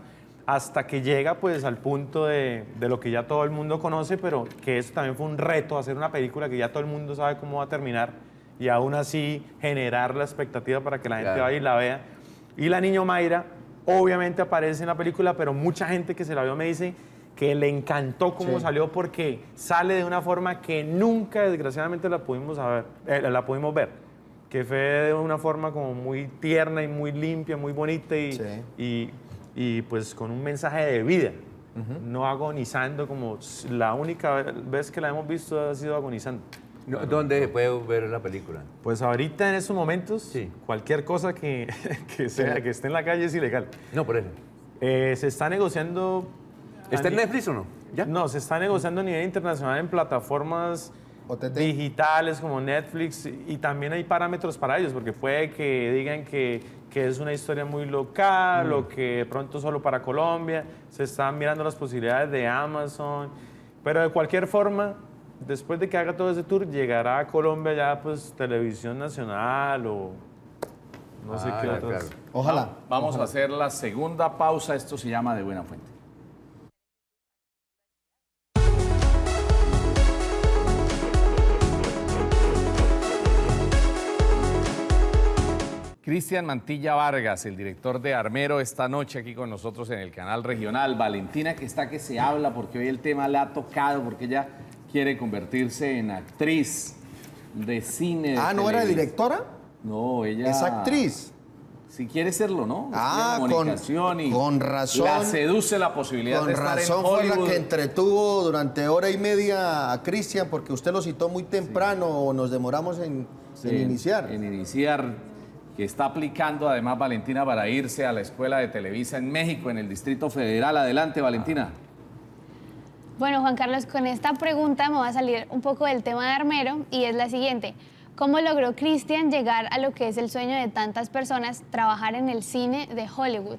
hasta que llega pues al punto de lo que ya todo el mundo conoce, pero que eso también fue un reto, hacer una película que ya todo el mundo sabe cómo va a terminar y aún así generar la expectativa para que la gente Claro. vaya y la vea. Y la niña Mayra obviamente aparece en la película, pero mucha gente que se la vio me dice que le encantó cómo Sí. salió porque sale de una forma que nunca desgraciadamente la pudimos ver, que fue de una forma como muy tierna y muy limpia, muy bonita y pues con un mensaje de vida, no agonizando como la única vez que la hemos visto ha sido agonizando. No, ¿dónde puedo ver la película? Pues ahorita en estos momentos, Sí. cualquier cosa que esté en la calle es ilegal. No, por eso. Se está negociando... ¿Está en a ni- Netflix o no? ¿Ya? No, se está negociando a nivel internacional en plataformas OTT. digitales como Netflix y también hay parámetros para ellos, porque puede que digan que es una historia muy local o que de pronto solo para Colombia. Se están mirando las posibilidades de Amazon, pero de cualquier forma, después de que haga todo ese tour, llegará a Colombia ya pues televisión nacional o no sé qué ya, otras. claro. Ojalá. Vamos a hacer la segunda pausa. Esto se llama De Buena Fuente. Cristian Mantilla Vargas, el director de Armero, esta noche aquí con nosotros en el canal regional. Valentina, que está que se habla porque hoy el tema le ha tocado, porque ella quiere convertirse en actriz de cine. de Ah, ¿no era televisión. directora? No, ella... Es actriz. si quiere serlo, ¿no? Ah, Estudia comunicación y con razón. la seduce la posibilidad Con de estar razón en fue la Hollywood. que entretuvo durante hora y media a Cristian, porque usted lo citó muy temprano o nos demoramos en iniciar. En iniciar, que está aplicando además Valentina para irse a la escuela de Televisa en México, en el Distrito Federal. Adelante, Valentina. Bueno, Juan Carlos, con esta pregunta me va a salir un poco del tema de Armero y es la siguiente. ¿Cómo logró Cristian llegar a lo que es el sueño de tantas personas, trabajar en el cine de Hollywood?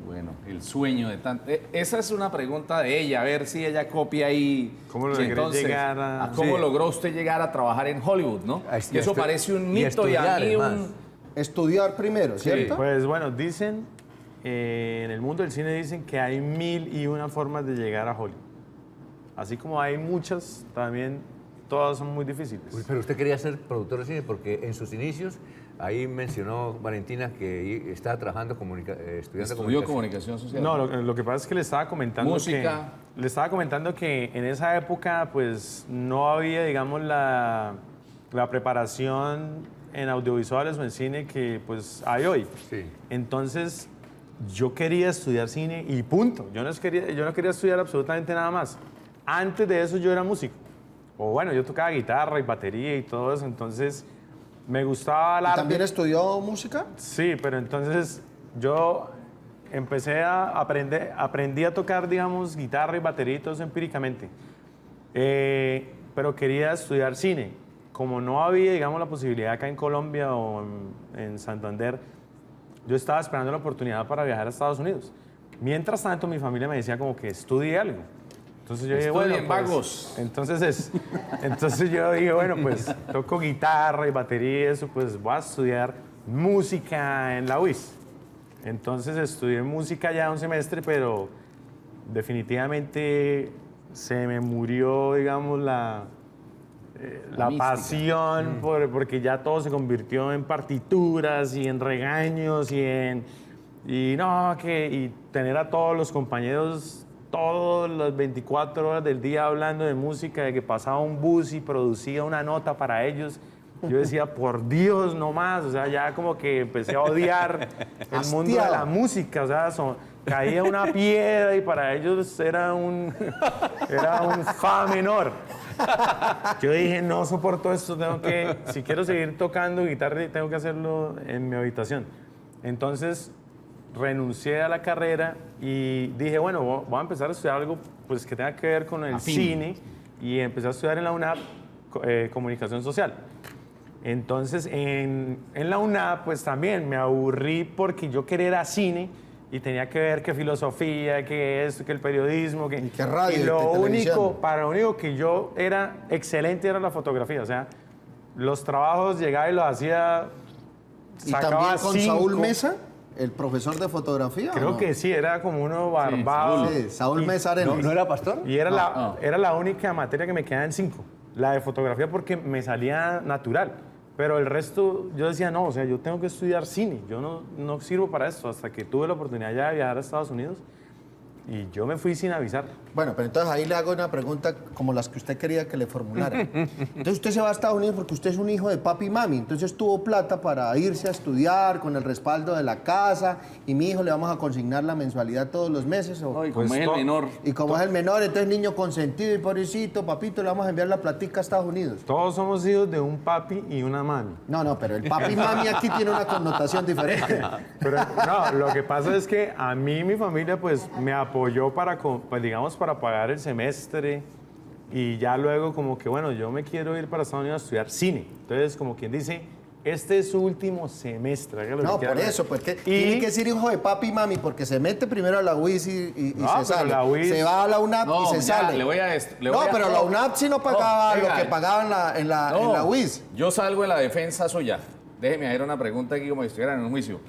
Bueno, el sueño de tanto. Esa es una pregunta de ella, a ver si ella copia ahí. ¿Cómo Sí, logré llegar a- ¿Cómo Sí. logró usted llegar a trabajar en Hollywood, no? Y Que eso estu- parece un y mito y a estudiar, mí además. un. Estudiar primero, ¿cierto? Pues bueno, dicen, en el mundo del cine dicen que hay 1001 formas de llegar a Hollywood. Así como hay muchas, también todas son muy difíciles. Uy, pero usted quería ser productor de cine porque en sus inicios, ahí mencionó Valentina que estaba trabajando estudiando Estudió comunicación. comunicación social. No, lo que pasa es que le estaba comentando Música. que le estaba comentando que en esa época pues no había, digamos, la preparación en audiovisuales o en cine que pues hay hoy. Sí. Entonces yo quería estudiar cine y punto. Yo no quería estudiar absolutamente nada más. Antes de eso yo era músico. O bueno, yo tocaba guitarra y batería y todo eso, entonces me gustaba el ¿Y arte. también estudió música? Sí, pero entonces yo empecé a aprendí a tocar, digamos, guitarra y batería y todo eso empíricamente. Pero quería estudiar cine. Como no había, digamos, la posibilidad acá en Colombia o en Santander, yo estaba esperando la oportunidad para viajar a Estados Unidos. Mientras tanto, mi familia me decía como que estudie algo. Entonces yo dije, Estudien, bueno, pues, vagos. entonces yo dije, bueno, pues toco guitarra y batería y eso, pues voy a estudiar música en la UIS. Entonces estudié música ya un semestre, pero definitivamente se me murió, digamos, la mística. pasión, porque ya todo se convirtió en partituras y en regaños y tener a todos los compañeros todas las 24 horas del día hablando de música, de que pasaba un bus y producía una nota para ellos. Yo decía, por Dios, no más. O sea, ya como que empecé a odiar el mundo de la música. O sea, caía una piedra y para ellos era un fa menor. Yo dije, no soporto esto, si quiero seguir tocando guitarra, tengo que hacerlo en mi habitación. Entonces, renuncié a la carrera y dije, bueno, voy a empezar a estudiar algo pues, que tenga que ver con el Afín. cine y empecé a estudiar en la UNAP comunicación social. Entonces, en la UNAP, pues también me aburrí porque yo quería ir a cine y tenía que ver qué filosofía, qué esto, qué el periodismo, qué radio, y qué lo televisión. único que yo era excelente era la fotografía. O sea, los trabajos llegaba y los hacía, ¿Y sacaba también con 5. Saúl Mesa, el profesor de fotografía? ¿o Creo no? que sí, era como uno barbado. Sí, Saúl Y- Mesa Arenas. ¿No era pastor? Y era, No. era la única materia que me quedaba en 5, la de fotografía, porque me salía natural. Pero el resto, yo decía, no, o sea, yo tengo que estudiar cine, yo no sirvo para esto, hasta que tuve la oportunidad ya de viajar a Estados Unidos y yo me fui sin avisar. Bueno, pero entonces ahí le hago una pregunta como las que usted quería que le formulara. Entonces usted se va a Estados Unidos porque usted es un hijo de papi y mami, entonces tuvo plata para irse a estudiar con el respaldo de la casa y mi hijo le vamos a consignar la mensualidad todos los meses. No, y como Pues es el to- menor. Y como es el menor, entonces niño consentido y pobrecito, papito, le vamos a enviar la platica a Estados Unidos. Todos somos hijos de un papi y una mami. No, pero el papi y mami aquí tiene una connotación diferente. Pero no, lo que pasa es que a mí mi familia pues me apoyó pues, digamos, para pagar el semestre y ya luego como que, bueno, yo me quiero ir para Estados Unidos a estudiar cine. Entonces, como quien dice, este es su último semestre. haga lo No, que por quiera. eso, porque Y- tiene que ser hijo de papi y mami, porque se mete primero a la UIS y No, se pero sale. la UIS Se va a la UNAP No, y se ya, sale. le voy a No, pero la UNAP sí no pagaba venga. lo que pagaba en la UIS. Yo salgo en la defensa suya. Déjeme hacer una pregunta aquí como si estuvieran en un juicio.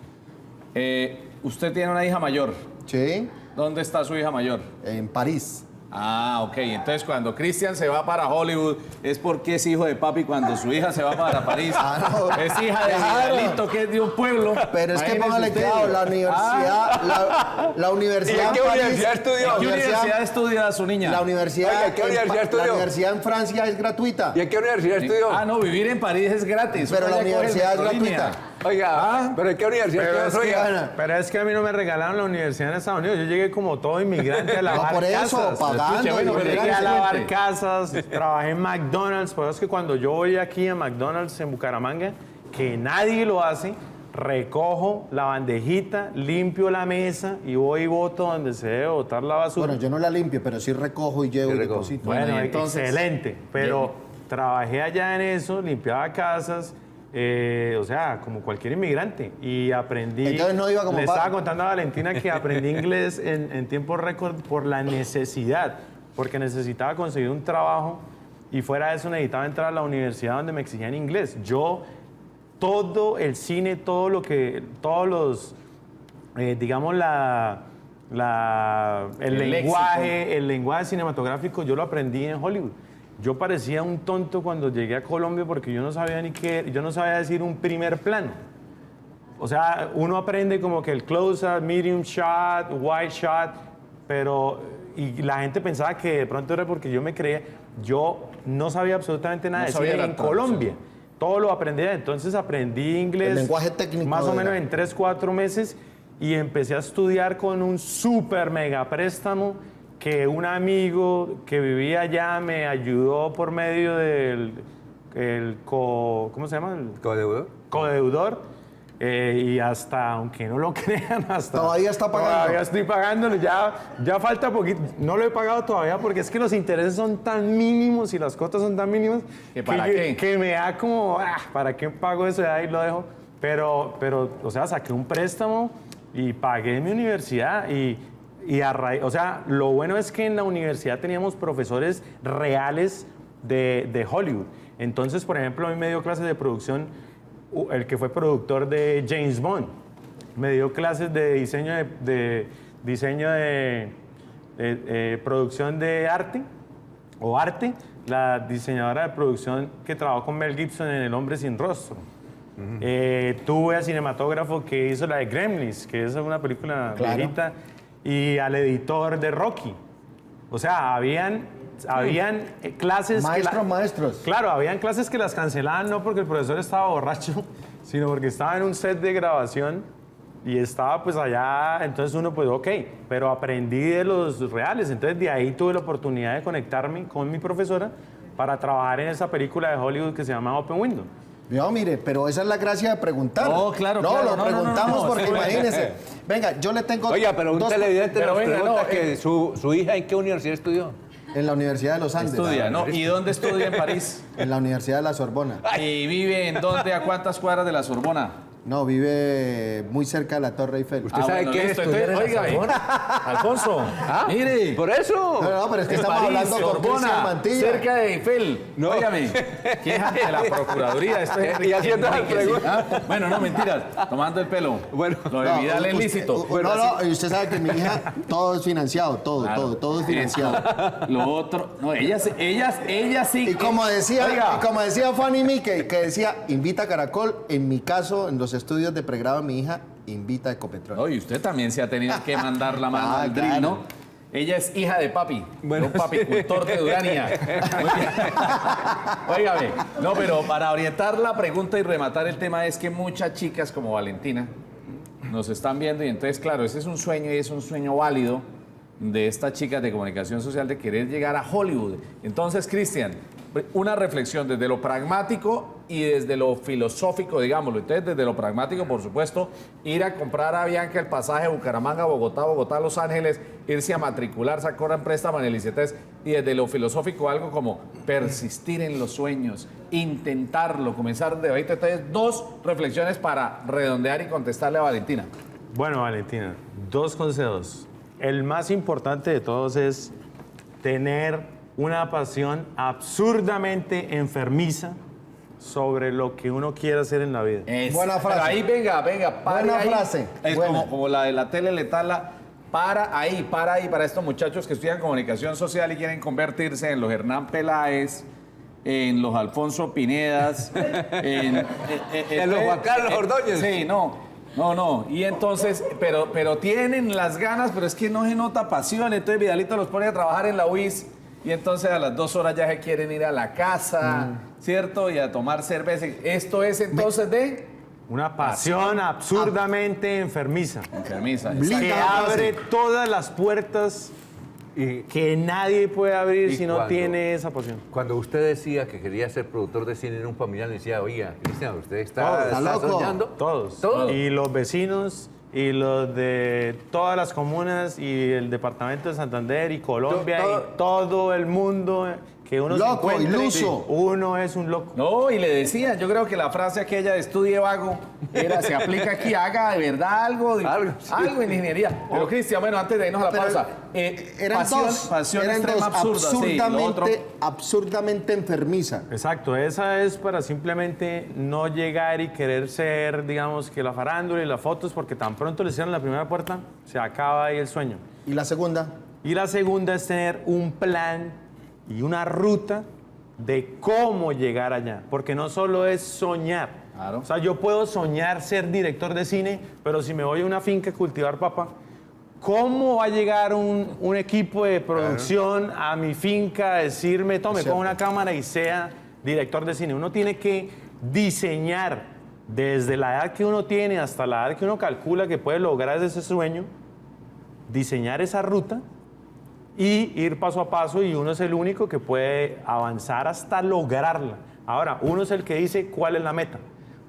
Usted tiene una hija mayor. Sí, ¿Dónde está su hija mayor? en París. Ah, ok. Entonces, cuando Cristian se va para Hollywood, es porque es hijo de papi. Cuando su hija se va para París, Ah, no. es hija de Claro. Miguelito, que es de un pueblo. Pero es que Imagínese póngale usted. cuidado, la universidad, la universidad ¿Y en qué París- universidad estudió? la ¿En qué universidad estudia su niña? La universidad, Oiga, ¿qué universidad estudió? La universidad en Francia es gratuita. ¿Y en qué universidad estudió? Ah, no, vivir en París es gratis. Pero Uno la ya coge universidad es Metrolínea. gratuita. Oiga, ¿pero en qué universidad Pero estudió? Oiga, pero es que a mí no me regalaron la universidad en Estados Unidos. Yo llegué como todo inmigrante a lavar por eso, casas. pagando. Escuche, bueno, pero Llegué dígale a a lavar gente. casas, trabajé en McDonald's. Por eso es que cuando yo voy aquí a McDonald's en Bucaramanga, que nadie lo hace, recojo la bandejita, limpio la mesa y voy y boto donde se debe botar la basura. Bueno, yo no la limpio, pero sí recojo y llevo Sí y recojo. deposito. Bueno, y entonces- excelente. Pero trabajé allá en eso, limpiaba casas, o sea, como cualquier inmigrante. Y aprendí. Entonces no iba como Le pa- estaba contando a Valentina que aprendí inglés en tiempo récord por la necesidad, porque necesitaba conseguir un trabajo y fuera de eso necesitaba entrar a la universidad donde me exigían inglés. Yo, todo el cine, todos los, digamos, el lenguaje cinematográfico, yo lo aprendí en Hollywood. Yo parecía un tonto cuando llegué a Colombia porque yo no sabía yo no sabía decir un primer plano. O sea, uno aprende como que el close-up, medium shot, wide shot, pero y la gente pensaba que de pronto era porque yo me creía. Yo no sabía absolutamente nada No de sabía cine la en traducción. Colombia. Todo lo aprendí, entonces aprendí inglés. El lenguaje técnico Más o de menos la- en 3, 4 meses y empecé a estudiar con un súper mega préstamo que un amigo que vivía allá me ayudó por medio del ¿cómo se llama? El ¿Codeudor? codeudor. Y hasta, aunque no lo crean, hasta... Todavía está pagando. Todavía estoy pagándolo, ya falta poquito. No lo he pagado todavía porque es que los intereses son tan mínimos y las cuotas son tan mínimas ¿Que para qué? que me da como, ¿para qué pago eso? Ya ahí lo dejo. Pero, o sea, saqué un préstamo y pagué mi universidad o sea, lo bueno es que en la universidad teníamos profesores reales de Hollywood. Entonces, por ejemplo, a mí me dio clases de producción el que fue productor de James Bond. Me dio clases de diseño de producción de arte, la diseñadora de producción que trabajó con Mel Gibson en El Hombre Sin Rostro. Tuve al cinematógrafo que hizo la de Gremlins, que es una película Claro. viejita, y al editor de Rocky. O sea, habían clases... Maestros. Claro, habían clases que las cancelaban no porque el profesor estaba borracho, sino porque estaba en un set de grabación y estaba pues allá, entonces uno pues ok, pero aprendí de los reales, entonces de ahí tuve la oportunidad de conectarme con mi profesora para trabajar en esa película de Hollywood que se llama Open Window. No, mire, pero esa es la gracia de preguntar. No, claro, No, claro. lo No, preguntamos no, porque sí. imagínese. Venga, yo le tengo... Oiga, pero un dos- televidente pero nos venga, pregunta no, que su hija en qué universidad estudió. En la Universidad de los Andes. Estudia, ¿no? ¿Y dónde estudia en París? En la Universidad de la Sorbona. ¿Y vive en dónde? ¿A cuántas cuadras de la Sorbona? No, vive muy cerca de la Torre Eiffel. ¿Usted sabe qué es listo. estudiar en la Oiga, Sorbona? Alfonso, ¿Ah? mire. Por eso. No, pero es que En estamos París, hablando con Cristian Sorbona, Mantilla. cerca de Eiffel. No. Óigame, queja de la Procuraduría. Esto es Y haciendo las Enrique, sí. preguntas. Ah, bueno, no, mentiras. Tomando el pelo. Bueno. Lo de Vidal es usted- lícito. No, y usted sabe que mi hija, todo es financiado, Claro. todo es financiado. Lo otro, no, ella sí. Y como decía, Oiga, Fanny Mickey, que decía, invita a Caracol, en mi caso, en los estudios de pregrado de mi hija, invita a Ecopetrol. no, y usted también se ha tenido que mandar la mano Ah, al drill, claro. ¿no? Ella es hija de papi, Bueno, un papicultor de Urania. Muy bien. Óigame, no, pero para orientar la pregunta y rematar el tema es que muchas chicas como Valentina nos están viendo y entonces, claro, ese es un sueño y es un sueño válido de estas chicas de comunicación social de querer llegar a Hollywood. Entonces, Cristian, una reflexión desde lo pragmático y desde lo filosófico, digámoslo. Entonces, desde lo pragmático, por supuesto, ir a comprar a Bianca el pasaje Bucaramanga, Bogotá, Los Ángeles, irse a matricular, sacar en préstamo en el ICETES. Y desde lo filosófico, algo como persistir en los sueños, intentarlo, comenzar de ahorita. Entonces, dos reflexiones para redondear y contestarle a Valentina. Bueno, Valentina, 2 consejos. El más importante de todos es tener una pasión absurdamente enfermiza sobre lo que uno quiere hacer en la vida. Buena frase. Pero ahí, venga, pare Buena ahí. frase, Es buena. como la de la tele letal. Para ahí para estos muchachos que estudian comunicación social y quieren convertirse en los Hernán Peláez, en los Alfonso Pinedas, en los Juan Carlos Ordóñez. Sí, no. Y entonces, pero tienen las ganas, pero es que no se nota pasión. Entonces Vidalito los pone a trabajar en la UIS y entonces a las 2 horas ya se quieren ir a la casa, ¿cierto? Y a tomar cerveza. Esto es entonces de... Una pasión absurdamente enfermiza. Enfermiza. Blinda. Que Linda abre frase. todas las puertas Y que nadie puede abrir ¿Y si no cuándo? tiene esa pasión. cuando usted decía que quería ser productor de cine en un familiar, le decía, oiga, Cristian, usted está Está loco. soñando. Todos. Todos. Y los vecinos y los de todas las comunas y el departamento de Santander y Colombia y todo el mundo que uno se Loco, encuentre, iluso. uno es un loco. No, y le decía, yo creo que la frase aquella de estudie vago era, se aplica aquí, haga de verdad algo, Algo, sí. algo en ingeniería. Pero Cristian, bueno, antes de irnos a la Pero pausa, eran dos, pasión eran extrema dos, absurda, sí, lo otro- absurdamente enfermiza. Exacto, esa es para simplemente no llegar y querer ser, digamos, que la farándula y las fotos, porque tan pronto le cierran la primera puerta, se acaba ahí el sueño. ¿Y la segunda? Y la segunda es tener un plan y una ruta de cómo llegar allá, porque no solo es soñar. Claro. O sea, yo puedo soñar ser director de cine, pero si me voy a una finca a cultivar papa, ¿cómo va a llegar un equipo de producción a mi finca a decirme, tome, Cierto. ponga una cámara y sea director de cine? Uno tiene que diseñar desde la edad que uno tiene hasta la edad que uno calcula que puede lograr ese sueño, diseñar esa ruta y ir paso a paso, y uno es el único que puede avanzar hasta lograrla. Ahora, uno es el que dice cuál es la meta.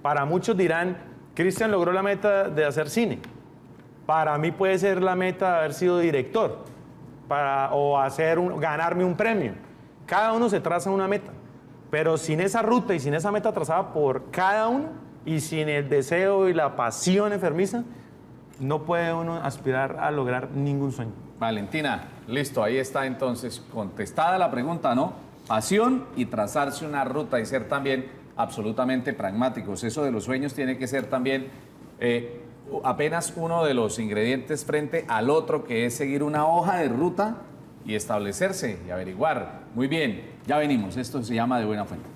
Para muchos dirán, Cristian logró la meta de hacer cine. Para mí puede ser la meta de haber sido director o ganarme un premio. Cada uno se traza una meta, pero sin esa ruta y sin esa meta trazada por cada uno y sin el deseo y la pasión enfermiza, no puede uno aspirar a lograr ningún sueño. Valentina, listo, ahí está entonces contestada la pregunta, ¿no? Pasión y trazarse una ruta y ser también absolutamente pragmáticos. Eso de los sueños tiene que ser también apenas uno de los ingredientes frente al otro, que es seguir una hoja de ruta y establecerse y averiguar. Muy bien, ya venimos. Esto se llama De Buena Fuente.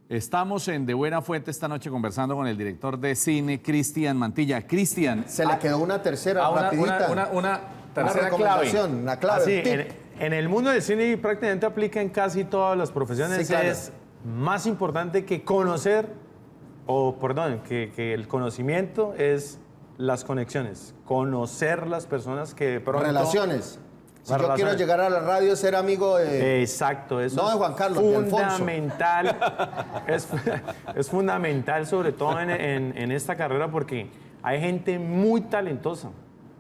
Estamos en De Buena Fuente esta noche conversando con el director de cine, Cristian Mantilla. Cristian, Se le quedó una tercera, rapidita. una tercera clave. recomendación, una clave. Así, un tip. en el mundo del cine y prácticamente aplica en casi todas las profesiones. Sí, claro. Es más importante que conocer, que el conocimiento es las conexiones. Conocer las personas que de pronto... Relaciones. Si Las yo quiero relaciones. llegar a la radio, ser amigo de... Exacto, eso No de es Juan Carlos, de Alfonso. fundamental. es fundamental, sobre todo en esta carrera, porque hay gente muy talentosa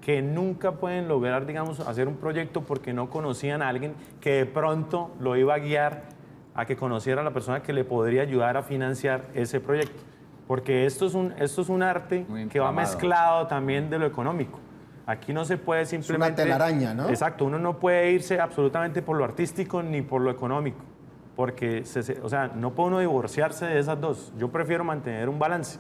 que nunca pueden lograr, digamos, hacer un proyecto porque no conocían a alguien que de pronto lo iba a guiar a que conociera a la persona que le podría ayudar a financiar ese proyecto. Porque esto es un arte Muy que va entramado. mezclado también de lo económico. Aquí no se puede simplemente... telaraña, ¿no? Exacto, uno no puede irse absolutamente por lo artístico ni por lo económico, porque o sea, no puede uno divorciarse de esas dos. Yo prefiero mantener un balance,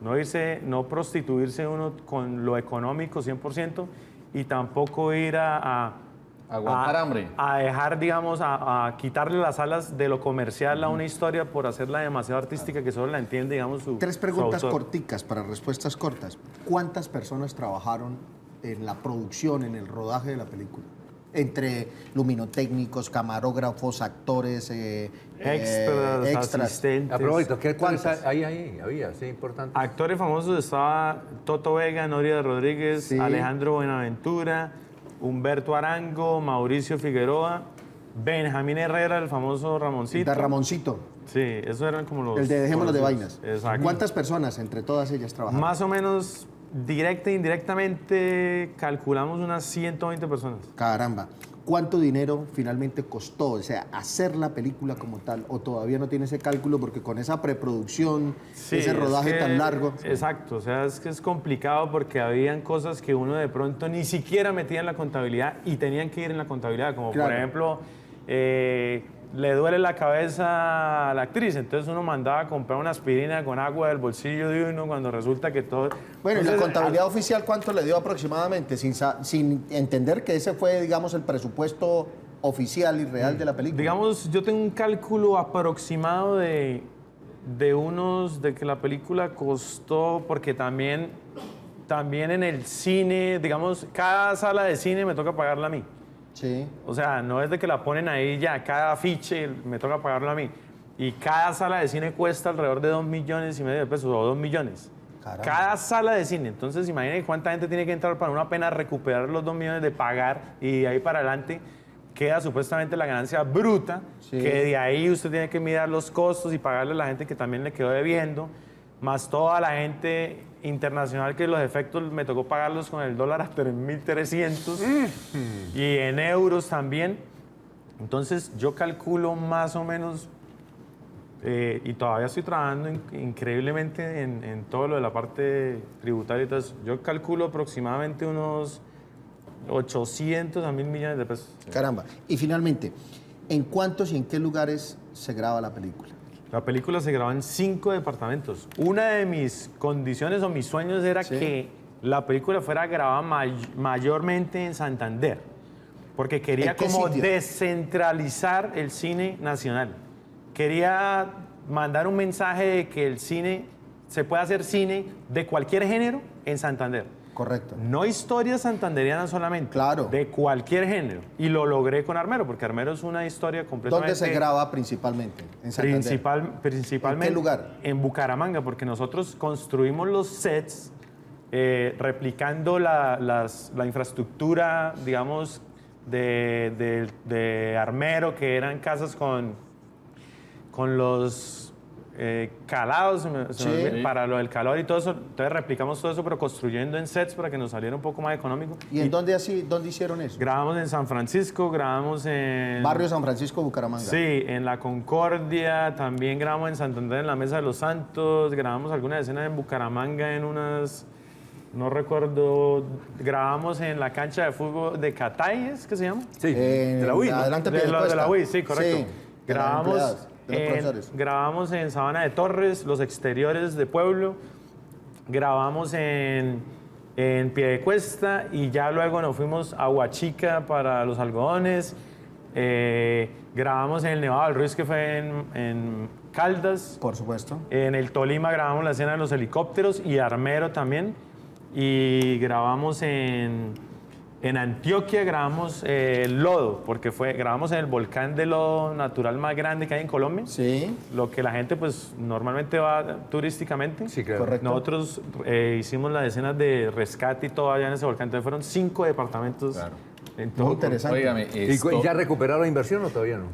no prostituirse uno con lo económico 100% y tampoco ir Aguantar hambre. a dejar, digamos, a quitarle las alas de lo comercial a una historia por hacerla demasiado artística que solo la entiende, digamos, su Tres preguntas su autor. corticas para respuestas cortas. ¿Cuántas personas trabajaron en la producción, en el rodaje de la película? Entre luminotécnicos, camarógrafos, actores, Extras, asistentes. A propósito, ¿qué actores ¿Cuántas? había? Sí, importante. Actores famosos estaba Toto Vega, Noria Rodríguez, Sí. Alejandro Buenaventura, Humberto Arango, Mauricio Figueroa, Benjamín Herrera, el famoso Ramoncito. De Ramoncito, Sí, esos eran como los... el de Dejémonos de conocidos. Vainas. Exacto. ¿Cuántas personas entre todas ellas trabajaron? Más o menos, directa e indirectamente, calculamos unas 120 personas. Caramba. ¿Cuánto dinero finalmente costó? O sea, hacer la película como tal, o todavía no tiene ese cálculo porque con esa preproducción, Sí, ese es rodaje que- tan largo. Exacto, o sea, es que es complicado porque habían cosas que uno de pronto ni siquiera metía en la contabilidad y tenían que ir en la contabilidad, como Claro. por ejemplo, le duele la cabeza a la actriz, entonces uno mandaba a comprar una aspirina con agua del bolsillo de uno cuando resulta que todo... Bueno, ¿y la Entonces, contabilidad oficial cuánto le dio aproximadamente? Sin entender que ese fue, digamos, el presupuesto oficial y real de la película. Digamos, yo tengo un cálculo aproximado de que la película costó, porque también en el cine, digamos, cada sala de cine me toca pagarla a mí. Sí. O sea, no es de que la ponen ahí ya, cada afiche me toca pagarlo a mí. Y cada sala de cine cuesta alrededor de 2,5 millones de pesos o 2 millones. Caramba. Cada sala de cine. Entonces, imagínense cuánta gente tiene que entrar para una pena recuperar los 2 millones de pagar y de ahí para adelante queda supuestamente la ganancia bruta, Sí. que de ahí usted tiene que mirar los costos y pagarle a la gente que también le quedó debiendo, más toda la gente internacional que los efectos me tocó pagarlos con el dólar a 3.300 y en euros también. Entonces yo calculo más o menos, y todavía estoy trabajando increíblemente en todo lo de la parte tributaria y todo eso, yo calculo aproximadamente unos 800 a 1.000 millones de pesos. Caramba. Y finalmente, ¿en cuántos y en qué lugares se graba la película? La película se grabó en 5 departamentos. Una de mis condiciones o mis sueños era Sí. que la película fuera grabada mayormente en Santander, porque quería ¿En qué como sitio? descentralizar el cine nacional. Quería mandar un mensaje de que el cine, se puede hacer cine de cualquier género en Santander. Correcto. No historias santanderianas solamente, Claro. de cualquier género. Y lo logré con Armero, porque Armero es una historia completamente... ¿Dónde se graba principalmente? En Santander. Principalmente ¿En qué lugar? en Bucaramanga, porque nosotros construimos los sets replicando la infraestructura, digamos, de Armero, que eran casas con los calados Sí. para lo del calor y todo eso. Entonces replicamos todo eso, pero construyendo en sets para que nos saliera un poco más económico. ¿Y en dónde hicieron eso? Grabamos en San Francisco, grabamos en... Barrio San Francisco, Bucaramanga. Sí, en La Concordia, también grabamos en Santander, en la Mesa de los Santos, grabamos algunas escenas en Bucaramanga, en unas, no recuerdo, grabamos en la cancha de fútbol de Catay, ¿es que se llama? Sí, de la UIS, ¿no? Adelante, De la Piedecuesta. UIS, sí, correcto. Sí, de los empleados, de los profesores. grabamos en Sabana de Torres, los exteriores de Pueblo, grabamos en Piedecuesta y ya luego nos fuimos a Huachica para los algodones. Grabamos en el Nevado del Ruiz, que fue en Caldas. Por supuesto. En el Tolima grabamos la escena de los helicópteros y Armero también. Y grabamos en Antioquia, grabamos el lodo, porque grabamos en el volcán de lodo natural más grande que hay en Colombia. Sí. Lo que la gente pues normalmente va turísticamente. Sí, claro. Correcto. Nosotros hicimos las escenas de rescate y todo allá en ese volcán. Entonces fueron 5 departamentos. Claro. En todo. Muy interesante. Óigame, ¿Y esto- ya recuperaron la inversión o todavía no?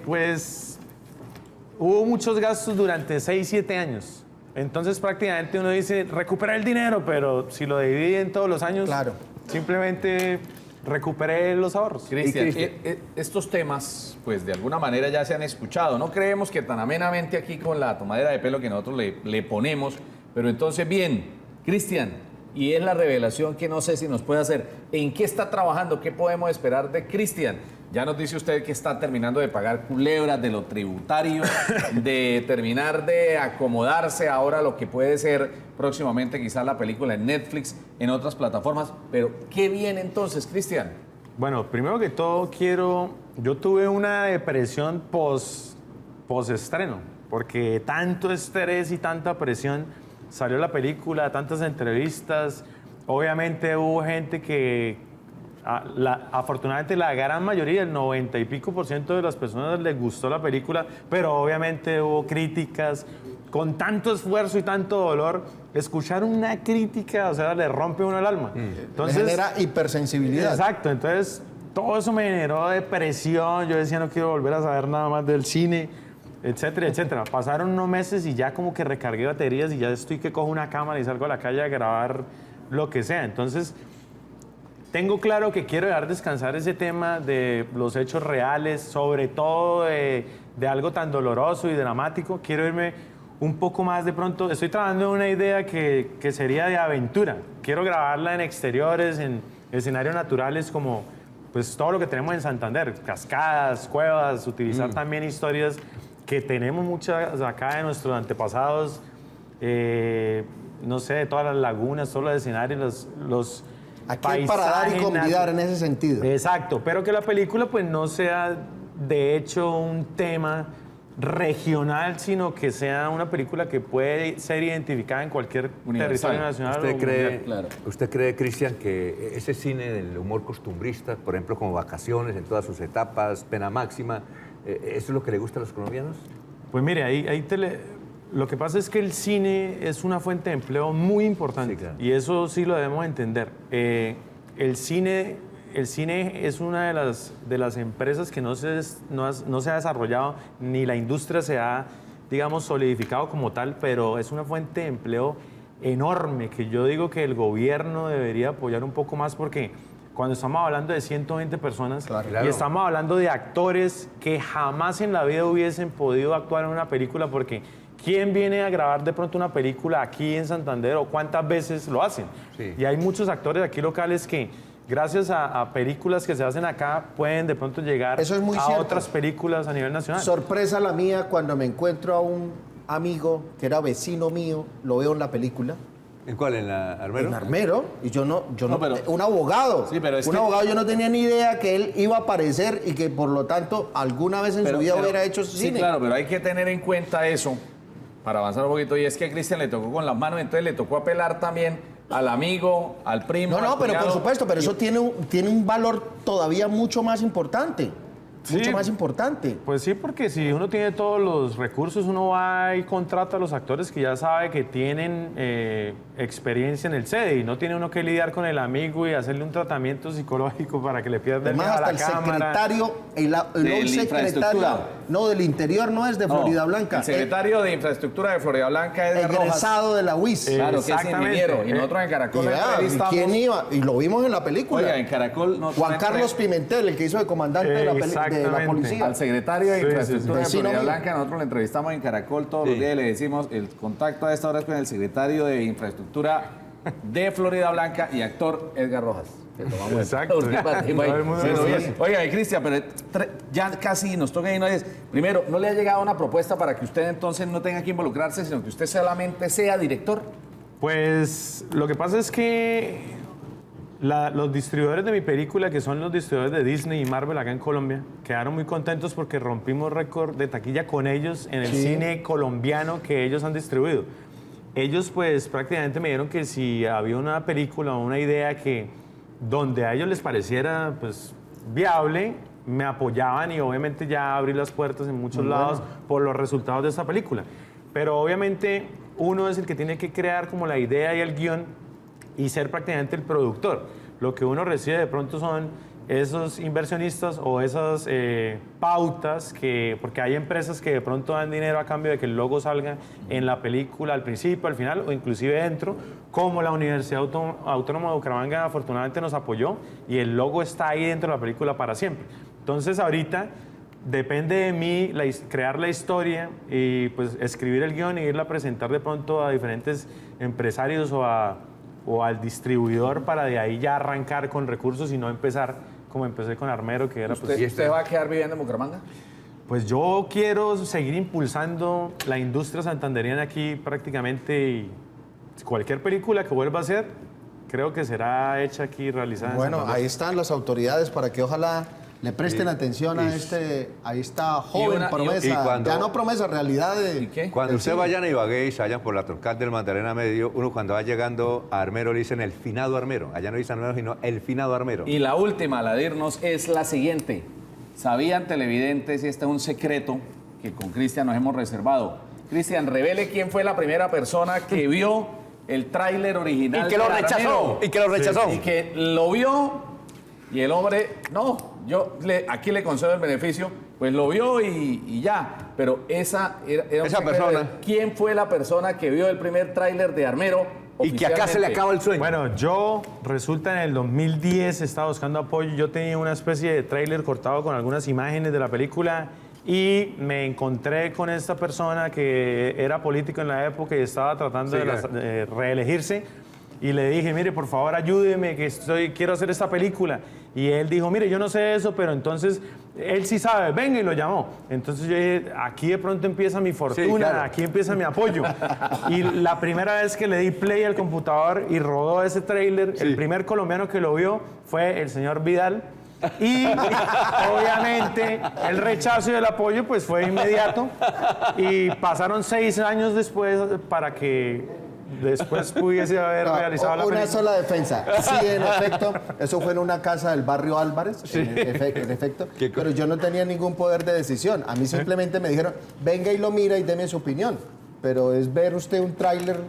Pues hubo muchos gastos durante 6, 7 años. Entonces prácticamente uno dice, recupera el dinero, pero si lo divide en todos los años, Claro. simplemente recuperé los ahorros. Cristian, Cristian. estos temas, pues de alguna manera ya se han escuchado. No creemos que tan amenamente aquí con la tomadera de pelo que nosotros le ponemos, pero entonces bien, Cristian, y es la revelación que no sé si nos puede hacer. ¿En qué está trabajando? ¿Qué podemos esperar de Cristian? Ya nos dice usted que está terminando de pagar culebras de lo tributario, de terminar de acomodarse ahora a lo que puede ser próximamente quizás la película en Netflix, en otras plataformas. Pero, ¿qué viene entonces, Cristian? Bueno, primero que todo yo tuve una depresión post-estreno, porque tanto estrés y tanta presión, salió la película, tantas entrevistas, obviamente hubo gente que, afortunadamente la gran mayoría, el 90 y pico % de las personas les gustó la película, pero obviamente hubo críticas, con tanto esfuerzo y tanto dolor, escuchar una crítica, o sea, le rompe uno el alma. Le genera hipersensibilidad. Exacto, entonces todo eso me generó depresión, yo decía no quiero volver a saber nada más del cine, etcétera, etcétera. Pasaron unos meses y ya como que recargué baterías y ya estoy que cojo una cámara y salgo a la calle a grabar lo que sea. Entonces, tengo claro que quiero dejar descansar ese tema de los hechos reales, sobre todo de algo tan doloroso y dramático. Quiero irme un poco más de pronto. Estoy trabajando en una idea que sería de aventura. Quiero grabarla en exteriores, en escenarios naturales como pues todo lo que tenemos en Santander, cascadas, cuevas, utilizar también historias que tenemos muchas acá de nuestros antepasados, no sé, de todas las lagunas, todos los escenarios, los Aquí hay para dar y paisajes convidar en ese sentido. Exacto, pero que la película pues no sea de hecho un tema regional, sino que sea una película que puede ser identificada en cualquier Universal. territorio nacional. ¿Usted o cree, mundial. Claro. ¿Usted cree, Cristian, que ese cine del humor costumbrista, por ejemplo, como Vacaciones en todas sus etapas, Pena Máxima, eso es lo que le gusta a los colombianos? Pues mire, lo que pasa es que el cine es una fuente de empleo muy importante, Sí, claro. y eso sí lo debemos entender. El cine es una de las empresas que no se ha desarrollado, ni la industria se ha, digamos, solidificado como tal, pero es una fuente de empleo enorme que yo digo que el gobierno debería apoyar un poco más, porque cuando estamos hablando de 120 personas Claro. y estamos hablando de actores que jamás en la vida hubiesen podido actuar en una película, porque ¿quién viene a grabar de pronto una película aquí en Santander o cuántas veces lo hacen? Sí. Y hay muchos actores aquí locales que gracias a películas que se hacen acá pueden de pronto llegar Eso es muy a cierto. otras películas a nivel nacional. Sorpresa la mía cuando me encuentro a un amigo que era vecino mío, lo veo en la película, ¿En cuál? ¿En la Armero? en Armero, y yo no, pero- un abogado. Sí, pero es un que- abogado, yo no tenía ni idea que él iba a aparecer y que por lo tanto alguna vez en su vida hubiera hecho sí, cine. claro, pero hay que tener en cuenta eso para avanzar un poquito. Y es que a Cristian le tocó con las manos, entonces le tocó apelar también al amigo, al primo. No, al pero por cuñado. supuesto, pero eso tiene un valor todavía mucho más importante. Sí. Mucho más importante. Pues sí, porque si uno tiene todos los recursos, uno va y contrata a los actores que ya sabe que tienen experiencia en el set, y no tiene uno que lidiar con el amigo y hacerle un tratamiento psicológico para que le pierda el Además, miedo a hasta la el cámara. secretario, el De hoy la secretario, infraestructura. no, del interior no es de No, Florida Blanca, El secretario de Infraestructura de Florida Blanca es de Rojas. egresado de la UIS. Claro, que es Exactamente. ingeniero. Y nosotros en Caracol Y lo vea, entrevistamos. ¿quién iba? Y lo vimos en la película. Oiga, en Caracol nosotros Juan Carlos Pimentel, el que hizo de comandante de la Exactamente. policía. al secretario de Sí, Infraestructura de Vecino Florida mío. Blanca, nosotros le entrevistamos en Caracol todos los días y le decimos, el contacto a esta hora es con el secretario de Infraestructura de Florida Blanca y actor Edgar Rojas. Que tomamos Exacto. la última Todo tema ahí. el mundo Bueno, lo bien. sabe. Oiga, Cristian, pero ya casi nos toca irnos. Primero, ¿no le ha llegado una propuesta para que usted entonces no tenga que involucrarse, sino que usted solamente sea director? Pues lo que pasa es que los distribuidores de mi película, que son los distribuidores de Disney y Marvel acá en Colombia, quedaron muy contentos porque rompimos récord de taquilla con ellos en el cine colombiano que ellos han distribuido. Ellos pues prácticamente me dijeron que si había una película o una idea que donde a ellos les pareciera pues viable, me apoyaban, y obviamente ya abrí las puertas en muchos lados por los resultados de esta película. Pero obviamente uno es el que tiene que crear como la idea y el guión y ser prácticamente el productor. Lo que uno recibe de pronto son esos inversionistas o esas pautas, porque hay empresas que de pronto dan dinero a cambio de que el logo salga en la película al principio, al final o inclusive dentro, como la Universidad Autónoma de Bucaramanga afortunadamente nos apoyó y el logo está ahí dentro de la película para siempre. Entonces ahorita depende de mí crear la historia y pues escribir el guión y irla a presentar de pronto a diferentes empresarios o al distribuidor, para de ahí ya arrancar con recursos y no empezar como empecé con Armero, que era pues... ¿Usted va a quedar viviendo en Bucaramanga? Pues yo quiero seguir impulsando la industria santandereana aquí prácticamente, y cualquier película que vuelva a hacer, creo que será hecha aquí, realizada en Bueno, Santander. ahí están las autoridades para que ojalá le presten atención a esta joven una- promesa, y cuando- ya no promesa, realidad de... ¿Y qué? Cuando usted vayan a Ibagué y se vayan por la troncal del Magdalena Medio, uno cuando va llegando a Armero le dicen el finado Armero. Allá no dicen Armero, sino el finado Armero. Y la última, la de irnos, es la siguiente. ¿Sabían televidentes, y este es un secreto que con Cristian nos hemos reservado? Cristian, revele quién fue la primera persona que vio el tráiler original. Y que lo de rechazó, Armero. y que lo rechazó. Y que lo vio y el hombre, no, aquí le concedo el beneficio, pues lo vio y ya. Pero esa era un Esa secreto persona. de ¿quién fue la persona que vio el primer tráiler de Armero? Y que acá se le oficialmente? acaba el sueño. Bueno, yo resulta en el 2010 estaba buscando apoyo. Yo tenía una especie de tráiler cortado con algunas imágenes de la película y me encontré con esta persona que era político en la época y estaba tratando Sí, de claro. reelegirse. Y le dije, mire, por favor, ayúdeme, que quiero hacer esta película. Y él dijo, mire, yo no sé eso, pero entonces él sí sabe, venga, y lo llamó. Entonces yo dije, aquí de pronto empieza mi fortuna, claro. aquí empieza mi apoyo. Y la primera vez que le di play al computador y rodó ese tráiler, el primer colombiano que lo vio fue el señor Vidal. Y obviamente el rechazo y el apoyo pues fue inmediato y pasaron 6 años después para que después pudiese haber realizado la Una película. sola defensa. Sí, en efecto, eso fue en una casa del barrio Álvarez, en efecto, pero yo no tenía ningún poder de decisión. A mí simplemente me dijeron, venga y lo mira y deme su opinión. Pero es ver usted un tráiler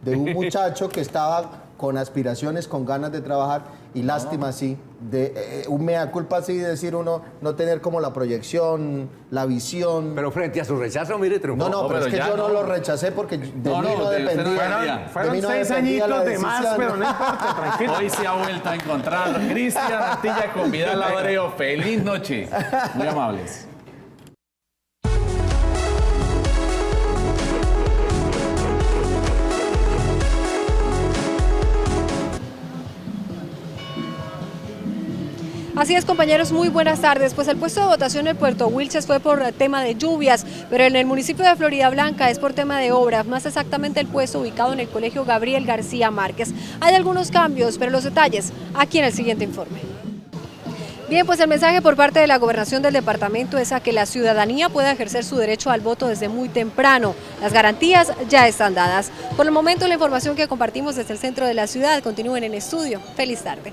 de un muchacho que estaba con aspiraciones, con ganas de trabajar y lástima así, de un mea culpa así de decir uno no tener como la proyección, la visión. Pero frente a su rechazo, mire, triunfó. No, pero es que ya yo no no. lo rechacé porque de mí no de usted no dependía. dependía. Fueron de mí no 6 dependía la añitos de más, decisión. pero no importa, tranquilo. Hoy se ha vuelto a encontrar Cristian Mantilla con Vidal Abreu. Feliz noche. Muy amables. Así es, compañeros, muy buenas tardes. Pues el puesto de votación en Puerto Wilches fue por tema de lluvias, pero en el municipio de Florida Blanca es por tema de obras, más exactamente el puesto ubicado en el Colegio Gabriel García Márquez. Hay algunos cambios, pero los detalles aquí en el siguiente informe. Bien, pues el mensaje por parte de la Gobernación del departamento es a que la ciudadanía pueda ejercer su derecho al voto desde muy temprano. Las garantías ya están dadas. Por el momento, la información que compartimos desde el centro de la ciudad. Continúen en estudio. Feliz tarde.